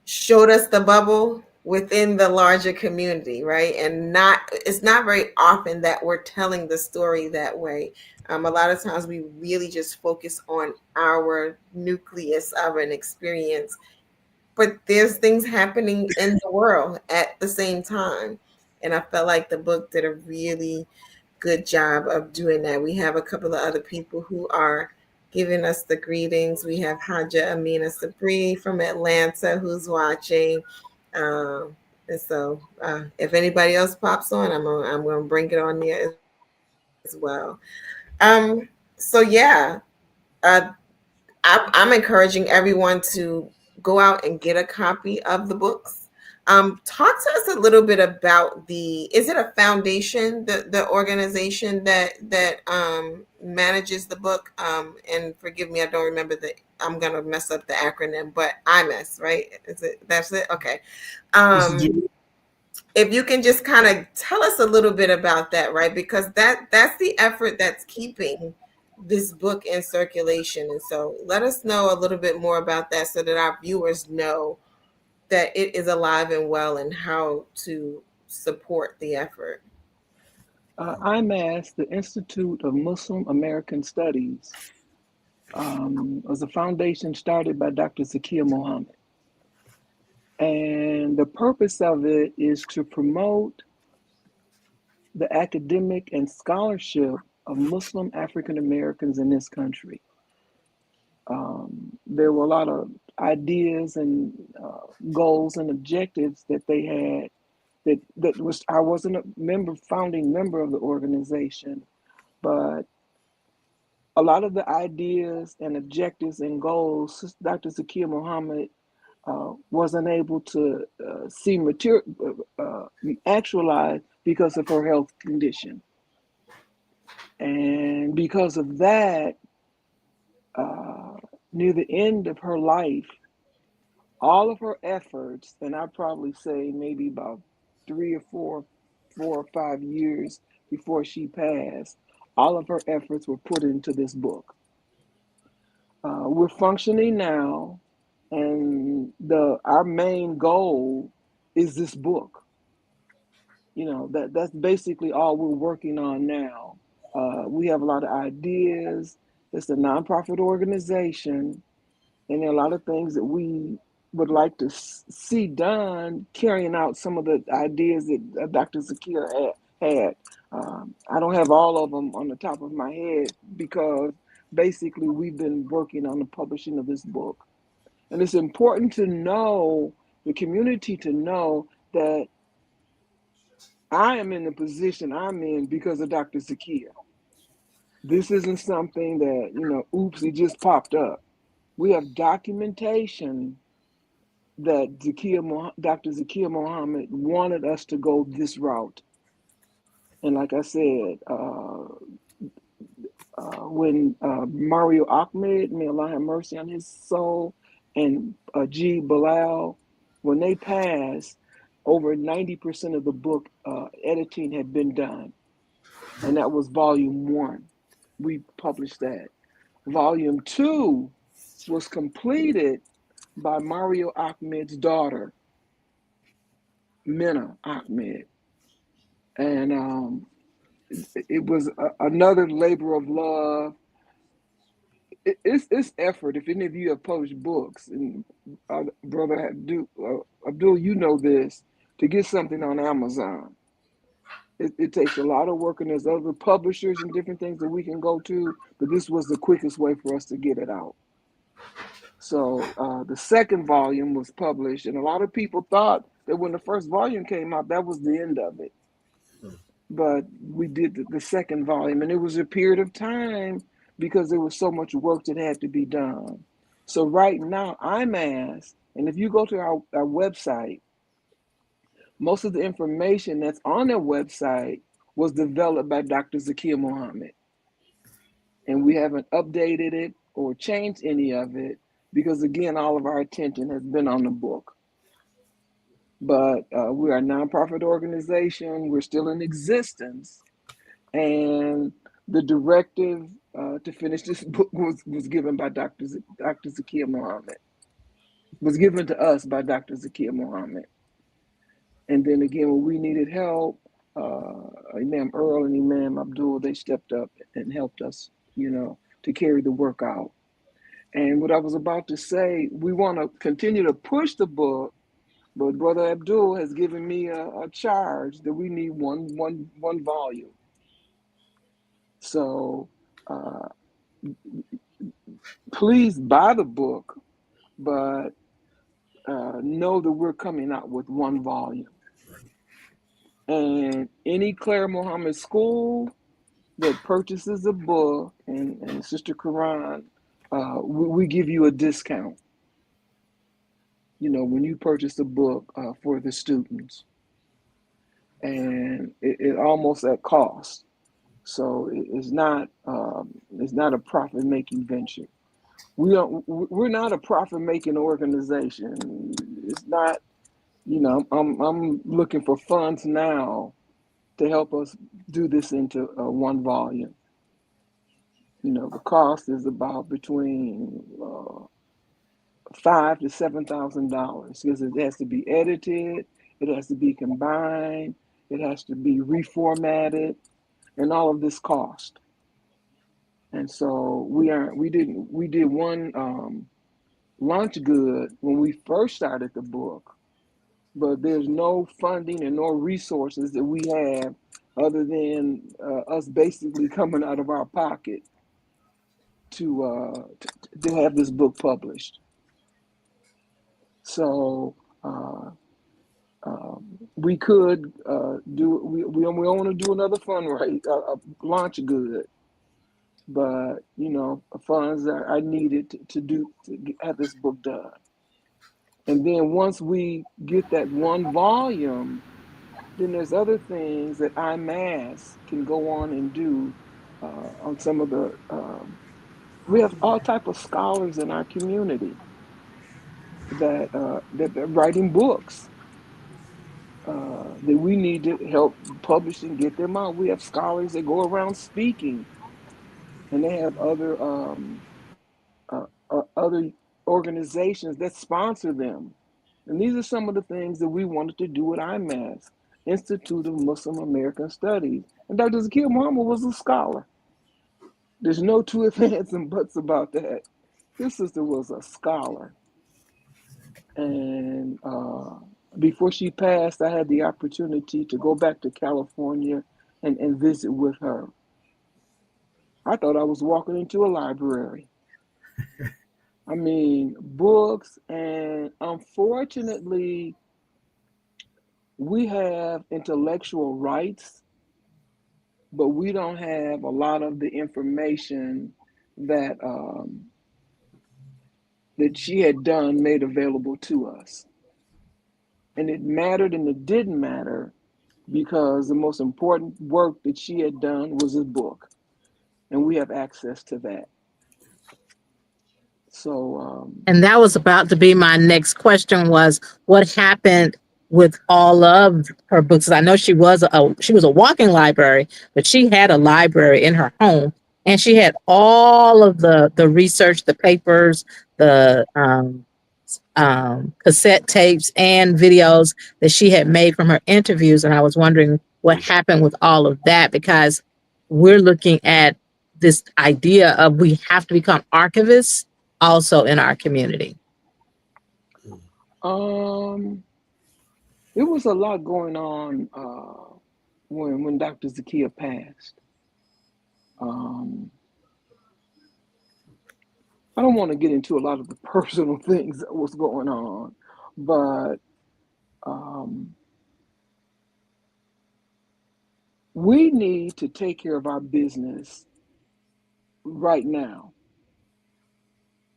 showed us the bubble within the larger community, right? And not it's not very often that we're telling the story that way. A lot of times we really just focus on our nucleus of an experience, but there's things happening in the world at the same time. And I felt like the book did a really good job of doing that. We have a couple of other people who are giving us the greetings. We have Haja Amina Sabri from Atlanta who's watching. And so if anybody else pops on, I'm gonna bring it on there as well. So yeah, uh, I'm encouraging everyone to go out and get a copy of the books. Talk to us a little bit about is it a foundation, the organization that manages the book? And forgive me, I don't remember I'm gonna mess up the acronym, but IMS, right? That's it? Okay. This is Um, Judy. if you can just kind of tell us a little bit about that, right? Because that's the effort that's keeping this book in circulation. And so let us know a little bit more about that so that our viewers know that it is alive and well and how to support the effort. IMAS, the Institute of Muslim American Studies, was a foundation started by Dr. Zakiya Muhammad. And the purpose of it is to promote the academic and scholarship of Muslim African Americans in this country. There were a lot of ideas and goals and objectives that they had. That was I wasn't a founding member of the organization, but a lot of the ideas and objectives and goals Dr. Zakiya Muhammad wasn't able to see actualize because of her health condition. And because of that, uh, near the end of her life, all of her efforts, and I'd probably say maybe about 4 or 5 years before she passed, all of her efforts were put into this book. We're functioning now, and our main goal is this book. That's basically all we're working on now. We have a lot of ideas. It's a nonprofit organization, and there are a lot of things that we would like to see done carrying out some of the ideas that Dr. Zakia had. I don't have all of them on the top of my head because basically we've been working on the publishing of this book. And it's important to know, the community to know that I am in the position I'm in because of Dr. Zakia. This isn't something that, oops, it just popped up. We have documentation that Dr. Zakia Muhammad wanted us to go this route. And like I said, when Mario Ahmed, may Allah have mercy on his soul, and G. Bilal, when they passed, over 90% of the book editing had been done. And that was volume 1. We published that. Volume 2 was completed by Mario Ahmed's daughter, Minna Ahmed. And it was another labor of love. It's effort. If any of you have published books, and Brother Abdul, you know this, to get something on Amazon. It takes a lot of work, and there's other publishers and different things that we can go to, but this was the quickest way for us to get it out. So the second volume was published, and a lot of people thought that when the first volume came out, that was the end of it. But we did the second volume, and it was a period of time because there was so much work that had to be done. So right now, I'm asked, and if you go to our website, most of the information that's on their website was developed by Dr. Zakia Muhammad. And we haven't updated it or changed any of it because, again, all of our attention has been on the book. But we are a nonprofit organization. We're still in existence. And the directive to finish this book was given by Dr. Zakia Muhammad. Was given to us by Dr. Zakia Muhammad. And then again, when we needed help, Imam Earl and Imam Abdul, they stepped up and helped us, to carry the work out. And what I was about to say, we want to continue to push the book, but Brother Abdul has given me a charge that we need one volume. So please buy the book, but know that we're coming out with one volume. And any Claire Muhammad school that purchases a book, and Sister Quran, we give you a discount, when you purchase a book for the students. And it almost at cost. So it's not a profit-making venture. We're not a profit-making organization. It's not, I'm looking for funds now to help us do this into one volume. The cost is about between $5,000 to $7,000 because it has to be edited, it has to be combined, it has to be reformatted, and all of this cost. And so we did one launch good when we first started the book, but there's no funding and no resources that we have other than us basically coming out of our pocket to have this book published. So we could we want to do another fundraise, launch good, but funds are needed to have this book done. And then once we get that one volume, then there's other things that IMAS can go on and do on some of the. We have all type of scholars in our community that are writing books that we need to help publish and get them out. We have scholars that go around speaking, and they have other organizations that sponsor them. And these are some of the things that we wanted to do at IMAS, Institute of Muslim American Studies. And Dr. Zakia Muhammad was a scholar. There's no two ifs, ands, and buts about that. This sister was a scholar. And before she passed, I had the opportunity to go back to California and visit with her. I thought I was walking into a library. I mean, books, and unfortunately, we have intellectual rights, but we don't have a lot of the information that that she had done made available to us. And it mattered and it didn't matter because the most important work that she had done was this book, and we have access to that. So, And that was about to be my next question was what happened with all of her books. I know she was a walking library, but she had a library in her home and she had all of the research, the papers, the cassette tapes and videos that she had made from her interviews. And I was wondering what happened with all of that because we're looking at this idea of we have to become archivists also in our community. um, it was a lot going on when Dr. Zakia passed. Um, I don't want to get into a lot of the personal things that was going on, but um, we need to take care of our business right now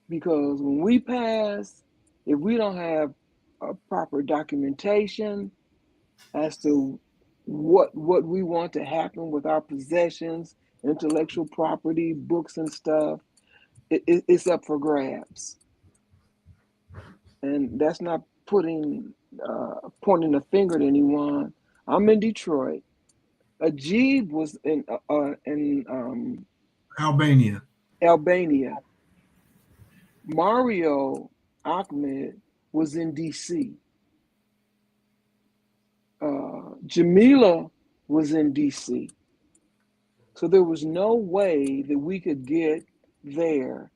because when we pass, if we don't have a proper documentation as to what we want to happen with our possessions, intellectual property, books and stuff, it's up for grabs. And that's not putting pointing a finger at anyone. I'm in Detroit. Ajib was in Albania. Albania. Mario Ahmed was in DC. Jamila was in DC. So there was no way that we could get there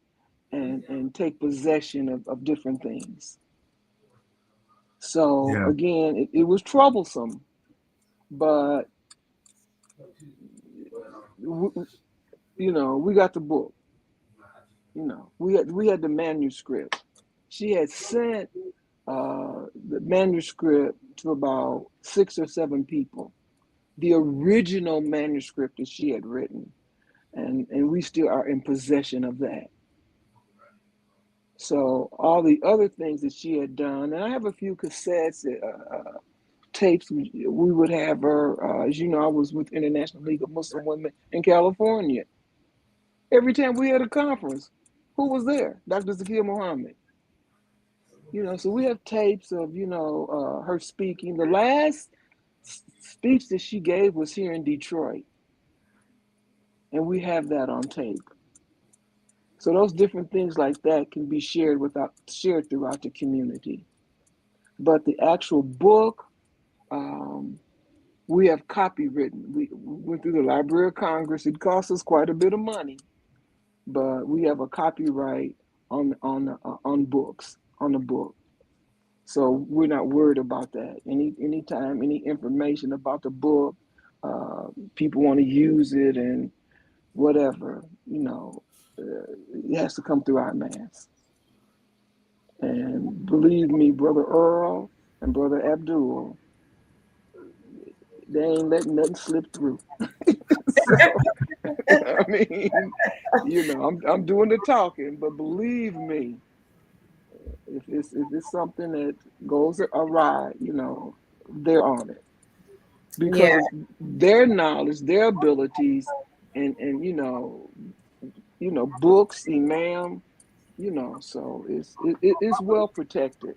and take possession of different things. So Yeah. again, it was troublesome, but we got the book. We had the manuscript. She had sent the manuscript to about 6 or 7 people. The original manuscript that she had written, and we still are in possession of that. So all the other things that she had done, and I have a few cassettes, tapes. We would have her, as you know, I was with International League of Muslim Women in California. Every time we had a conference, who was there? Dr. Zakia Muhammad. So we have tapes of, her speaking. The last speech that she gave was here in Detroit, and we have that on tape. So those different things like that can be shared throughout the community. But the actual book, um, we have copywritten. We went through the Library of Congress. It cost us quite a bit of money, but we have a copyright on books on the book. So we're not worried about that. Anytime any information about the book, people want to use it and whatever, it has to come through our mass. And believe me, Brother Earl and Brother Abdul, they ain't letting nothing slip through. So, I mean, I'm doing the talking, but believe me, if it's something that goes awry, they're on it because Yeah. of their knowledge, their abilities, and books, imam, so it's well protected.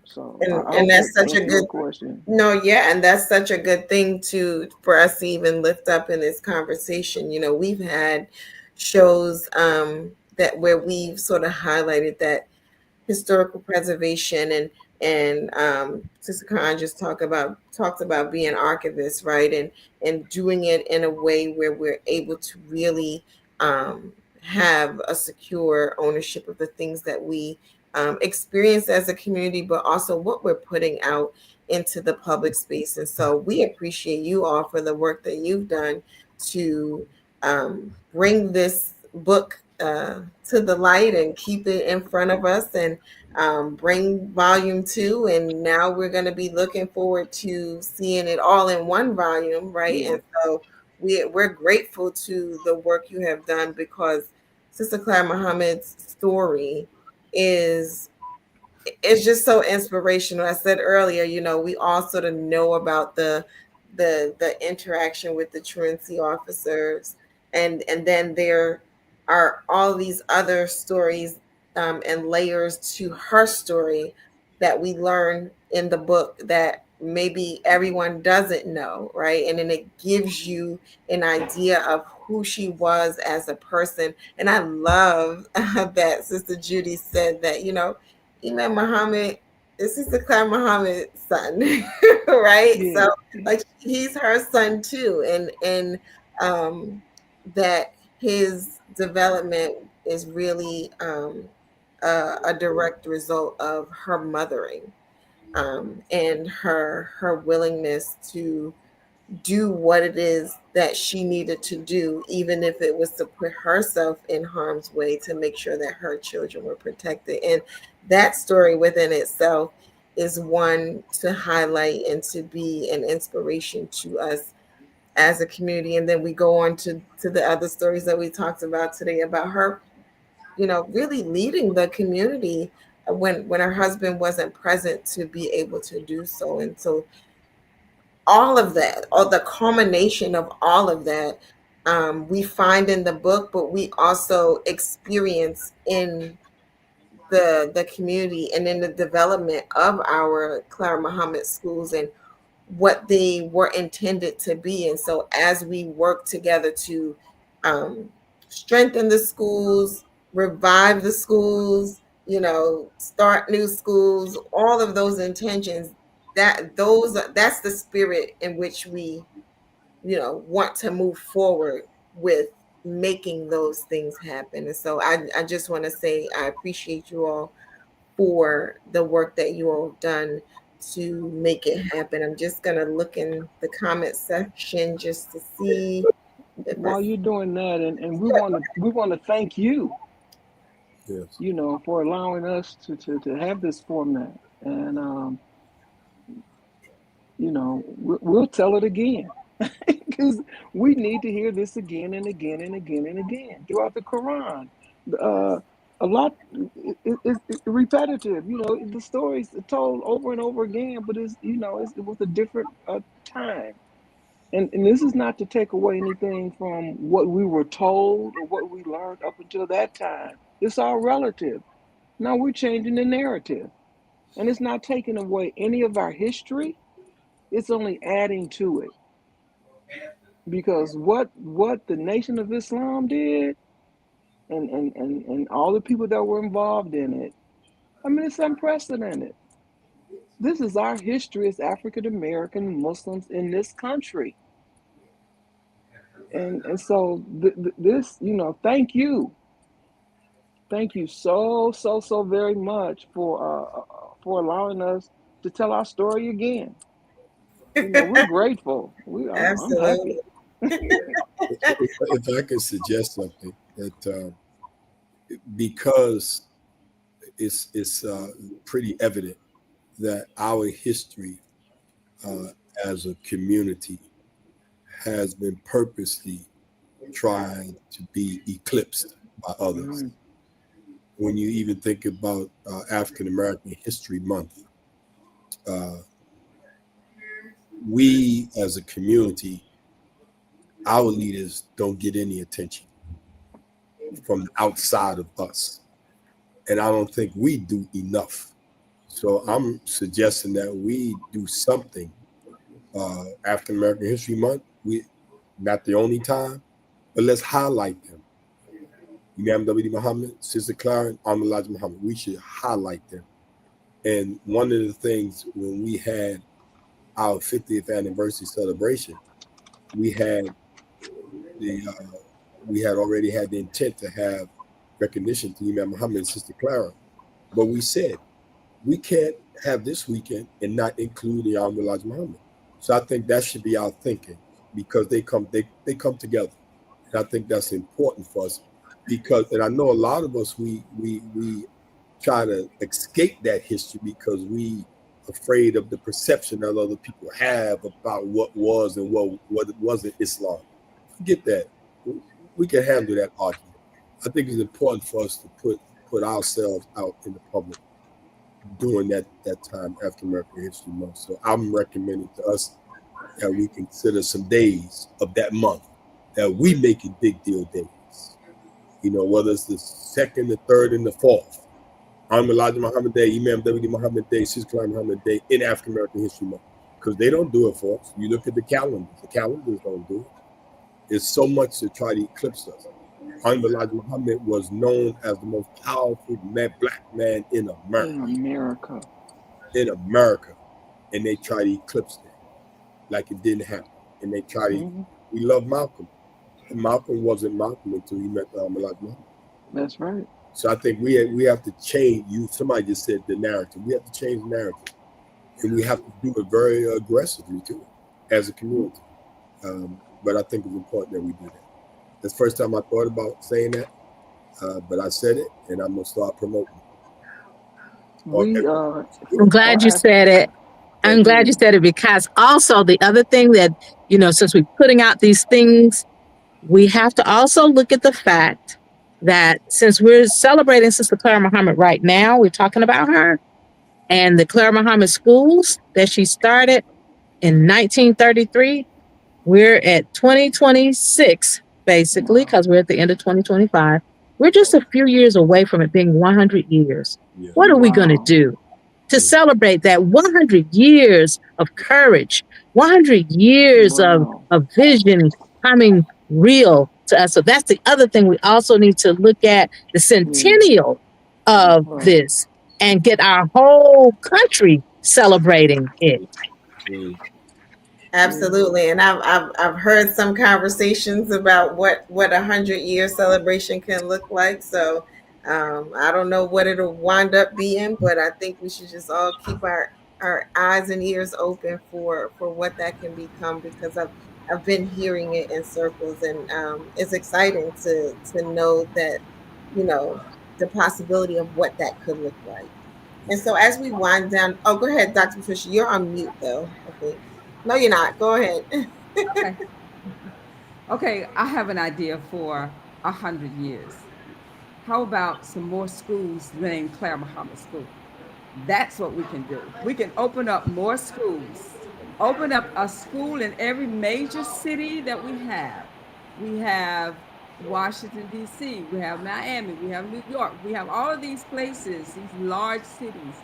So I And hope that that's such a answered good your question. no, yeah, and that's such a good thing to for us to even lift up in this conversation. We've had shows that where we've sort of highlighted that historical preservation and Sister Khan just talked about being archivists, right? And doing it in a way where we're able to really have a secure ownership of the things that we experience as a community, but also what we're putting out into the public space. And so we appreciate you all for the work that you've done to bring this book to the light and keep it in front of us, and bring volume 2. And now we're going to be looking forward to seeing it all in one volume, right? Yeah. And so we're grateful to the work you have done, because Sister Claire Muhammad's story is it's just so inspirational. I said earlier, we all sort of know about the interaction with the truancy officers, and then there are all these other stories, and layers to her story that we learn in the book that maybe everyone doesn't know, right? And then it gives you an idea of who she was as a person. And I love that Sister Judy said that, Imam Muhammad, this is the Claire Muhammad's son, right? Yeah. So like he's her son too, and that his development is really a direct result of her mothering, and her willingness to do what it is that she needed to do, even if it was to put herself in harm's way to make sure that her children were protected. And that story within itself is one to highlight and to be an inspiration to us as a community. And then we go on to the other stories that we talked about today about her, really leading the community when her husband wasn't present to be able to do so. And so all of that, or the culmination of all of that, we find in the book, but we also experience in the community and in the development of our Clara Muhammad schools and what they were intended to be. And so as we work together to um, strengthen the schools, revive the schools, start new schools, all of those intentions, that's the spirit in which we, want to move forward with making those things happen. And so I just want to say I appreciate you all for the work that you all have done to make it happen. I'm just gonna look in the comment section just to see if I While you're doing that, and we want to thank you, Yes. for allowing us to have this format. And we'll tell it again because we need to hear this again and again and again and again throughout the Quran. A lot it's repetitive. The stories are told over and over again, but it was a different time. And this is not to take away anything from what we were told or what we learned up until that time. It's all relative. Now we're changing the narrative, and it's not taking away any of our history. It's only adding to it, because what the Nation of Islam did, and all the people that were involved in it, I mean, it's unprecedented. This is our history as African American Muslims in this country. And so this, thank you so very much for allowing us to tell our story again. We're grateful. I'm absolutely. happy. If I could suggest something that because it's pretty evident that our history as a community has been purposely trying to be eclipsed by others. Mhm. When you even think about African American History Month, uh, we as a community, our leaders don't get any attention from the outside of us. And I don't think we do enough. So I'm suggesting that we do something. African American History Month, we not the only time, but let's highlight them. Imam W. Muhammad, Sister Clara, and Elijah Muhammad. We should highlight them. And one of the things when we had our 50th anniversary celebration, we had we had already had the intent to have recognition to Imam Muhammad and Sister Clara. But we said we can't have this weekend and not include the Honorable Elijah Muhammad. So I think that should be our thinking because they come together. And I think that's important for us because and I know a lot of us we try to escape that history because we afraid of the perception that other people have about what was and what it wasn't Islam. Forget that. We can handle that argument. I think it's important for us to put ourselves out in the public during that time African American History Month. So I'm recommending to us that we consider some days of that month that we make it big deal days. You know, whether it's the second, the third, and the fourth. I'm Elijah Muhammad Day, Imam W.D. Muhammad Day, Sister Muhammad Day in African American History Month. Because they don't do it for us. You look at the calendars don't do it. There's so much to try to eclipse us. Elijah Muhammad was known as the most powerful black man in America. In America. In America. And they try to eclipse that like it didn't happen. And they try to, we love Malcolm. And Malcolm wasn't Malcolm until he met Elijah Muhammad. That's right. So I think we have to change, somebody just said the narrative. We have to change the narrative. And we have to do it very aggressively too, as a community. But I think it's important that we do that. That's the first time I thought about saying that, but I said it, and I'm going to start promoting it. I'm glad you said it. I'm glad you said it because also the other thing that, since we're putting out these things, we have to also look at the fact that since we're celebrating Sister Clara Muhammad right now, we're talking about her and the Clara Muhammad schools that she started in 1933. We're at 2026, basically, because we're at the end of 2025. We're just a few years away from it being 100 years. Yeah. What are we going to do to celebrate that 100 years of courage, 100 years of vision coming real to us? So that's the other thing. We also need to look at the centennial of this and get our whole country celebrating it. Absolutely, and I've heard some conversations about what 100-year celebration can look like. So I don't know what it'll wind up being, but I think we should just all keep our eyes and ears open for what that can become because I've been hearing it in circles, and it's exciting to know that the possibility of what that could look like. And so as we wind down, go ahead, Dr. Patricia. You're on mute though, I think. No, you're not. Go ahead. Okay. Okay, I have an idea for 100 years. How about some more schools named Clara Muhammad School? That's what we can do. We can open up more schools. Open up a school in every major city that we have. We have Washington, D.C., we have Miami, we have New York, we have all of these places, these large cities.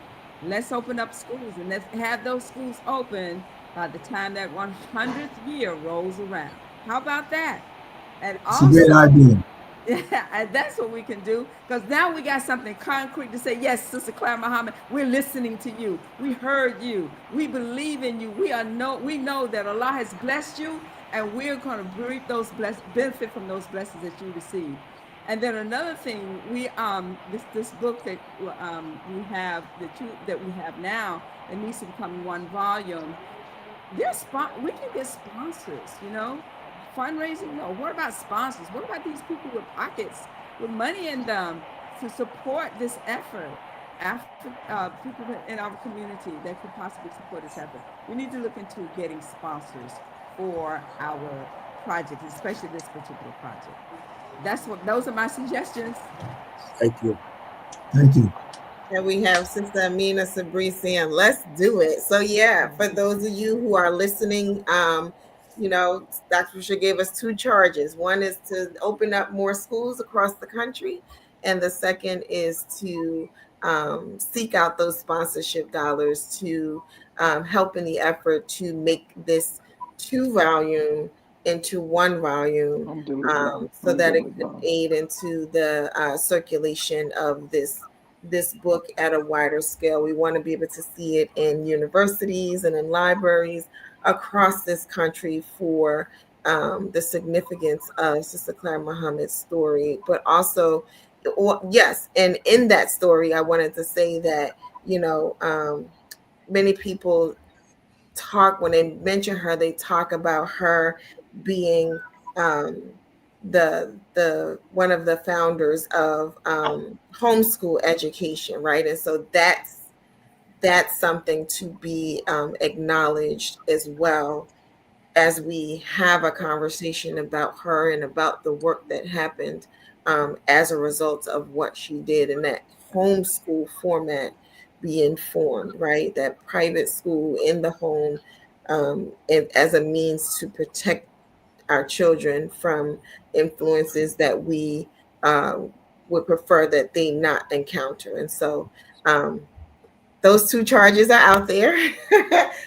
Let's open up schools and let's have those schools open by the time that 100th year rolls around. How about that? And also, it's a great idea. Yeah, and that's what we can do because now we got something concrete to say. Yes, Sister Clara Muhammad, we're listening to you. We heard you. We believe in you. We know that Allah has blessed you, and we're going to reap those benefit from those blessings that you receive. And then another thing, we this book that we have that we have now that needs to become one volume. We can get sponsors, fundraising. What about sponsors? What about these people with pockets, with money in them to support this effort? People in our community that could possibly support this effort. We need to look into getting sponsors for our project, especially this particular project. Those are my suggestions. Thank you. Thank you. And we have Sister Amina Sabri saying, let's do it. So yeah, for those of you who are listening, Dr. Patricia gave us two charges. One is to open up more schools across the country. And the second is to seek out those sponsorship dollars to help in the effort to make this 2-volume into 1 volume so that it could aid into the circulation of this book at a wider scale. We want to be able to see it in universities and in libraries across this country for the significance of Sister Clara Muhammad's story, but also yes, and in that story, I wanted to say that, many people talk, when they mention her, they talk about her being um, the one of the founders of homeschool education, right? And so that's something to be acknowledged as well, as we have a conversation about her and about the work that happened as a result of what she did in that homeschool format being formed, right? That private school in the home, and as a means to protect our children from influences that we uh, would prefer that they not encounter. And so, those two charges are out there.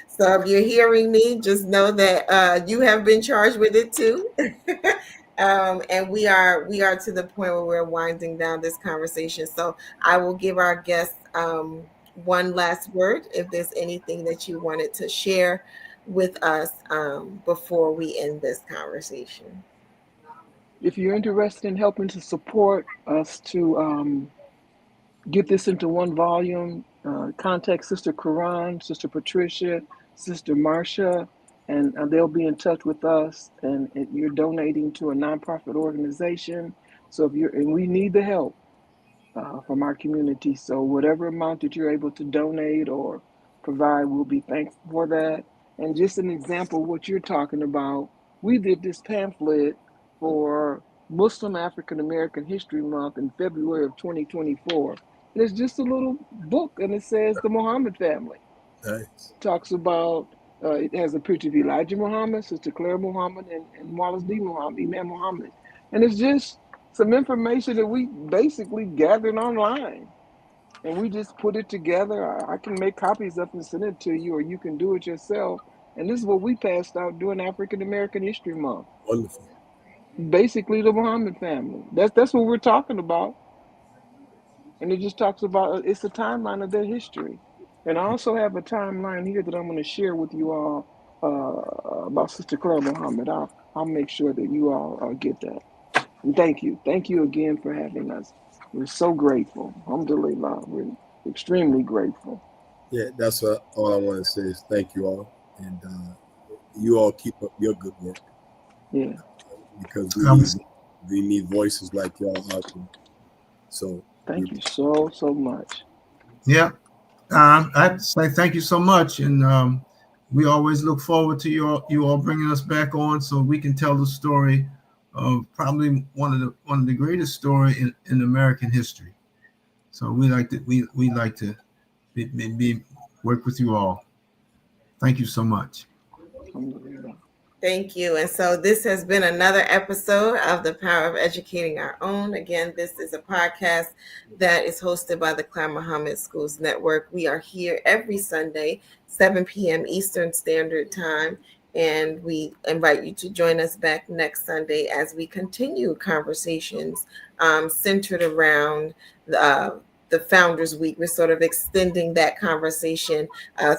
So if you're hearing me, just know that you have been charged with it too. And we are to the point where we're winding down this conversation. So I will give our guests one last word, if there's anything that you wanted to share with us before we end this conversation. If you're interested in helping to support us to get this into one volume, contact Sister Karan, Sister Patricia, Sister Marcia, and they'll be in touch with us. And you're donating to a nonprofit organization. So and we need the help from our community. So whatever amount that you're able to donate or provide, we'll be thankful for that. And just an example of what you're talking about, we did this pamphlet for Muslim African American History Month in February of 2024. And it's just a little book, and it says the Muhammad family. Nice. Talks about, it has a picture of Elijah Muhammad, Sister Claire Muhammad, and Wallace D. Muhammad, Imam Muhammad. And it's just some information that we basically gathered online. And we just put it together. I can make copies of it and send it to you, or you can do it yourself. And this is what we passed out during African American History Month. Wonderful. Basically, the Muhammad family. That's what we're talking about. And it just talks about, it's a timeline of their history. And I also have a timeline here that I'm going to share with you all about Sister Claire Muhammad. I'll make sure that you all get that. And thank you. Thank you again for having us. We're so grateful. Alhamdulillah. We're extremely grateful. Yeah, that's all I want to say is thank you all. And you all keep up your good work. Yeah. Because we need voices like y'all out there. So thank you so much. Yeah. I'd say thank you so much. And we always look forward to you all bringing us back on so we can tell the story of probably one of the greatest story in American history. So we like to work with you all. Thank you so much. Thank you. And so this has been another episode of The Power of Educating Our Own. Again, this is a podcast that is hosted by the Clan Muhammad Schools Network. We are here every Sunday, 7 p.m. Eastern Standard Time. And we invite you to join us back next Sunday as we continue conversations centered around the Founders Week. We're sort of extending that conversation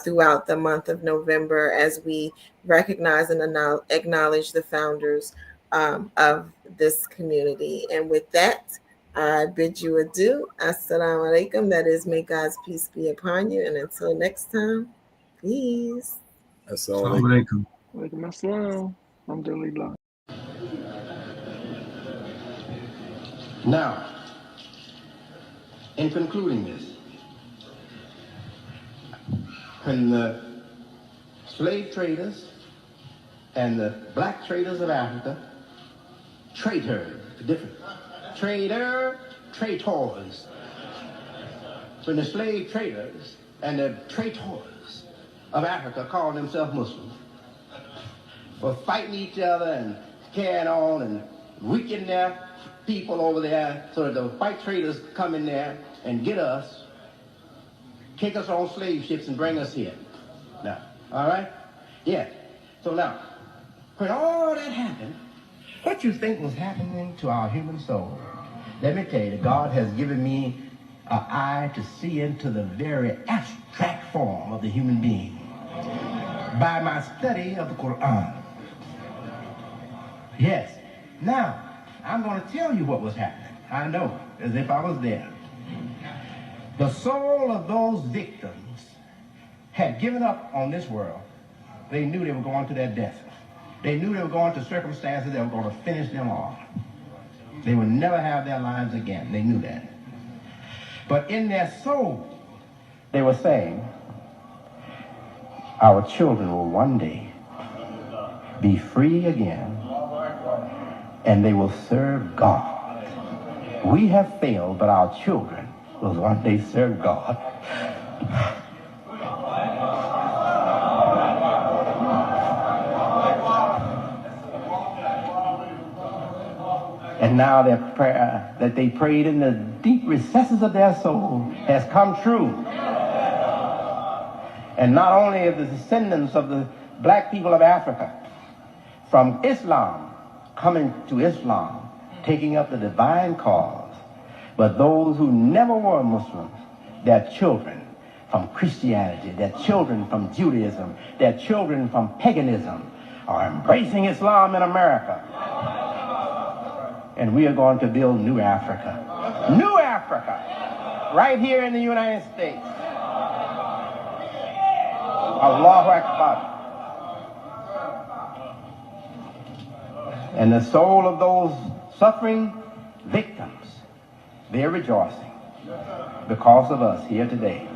throughout the month of November as we recognize and acknowledge the founders of this community. And with that, I bid you adieu. Assalamu alaikum. That is, may God's peace be upon you. And until next time, peace. Assalamu alaikum. Walaikum assalam. Alhamdulillah. Now, in concluding this, when the slave traders and the black traders of Africa, traitors, different, traitors, when the slave traders and the traitors of Africa called themselves Muslims, were fighting each other and carrying on and weakening their people over there so that the white traders come in there and get us, take us on slave ships and bring us here. Now, all right? Yeah. So now, when all that happened, what you think was happening to our human soul? Let me tell you, God has given me an eye to see into the very abstract form of the human being by my study of the Quran. Yes. Now, I'm going to tell you what was happening. I know. as if I was there. The soul of those victims had given up on this world. They knew they were going to their death. They knew they were going to circumstances that were going to finish them off. They would never have their lives again. They knew that. But in their soul, they were saying, our children will one day be free again, and they will serve God. We have failed, but our children will one day serve God. And now their prayer that they prayed in the deep recesses of their soul has come true. And not only are the descendants of the black people of Africa from Islam coming to Islam, taking up the divine cause, but those who never were Muslims, their children from Christianity, their children from Judaism, their children from paganism are embracing Islam in America. And we are going to build new Africa. New Africa, right here in the United States. Allahu Akbar. And the soul of those suffering victims, they're rejoicing because of us here today.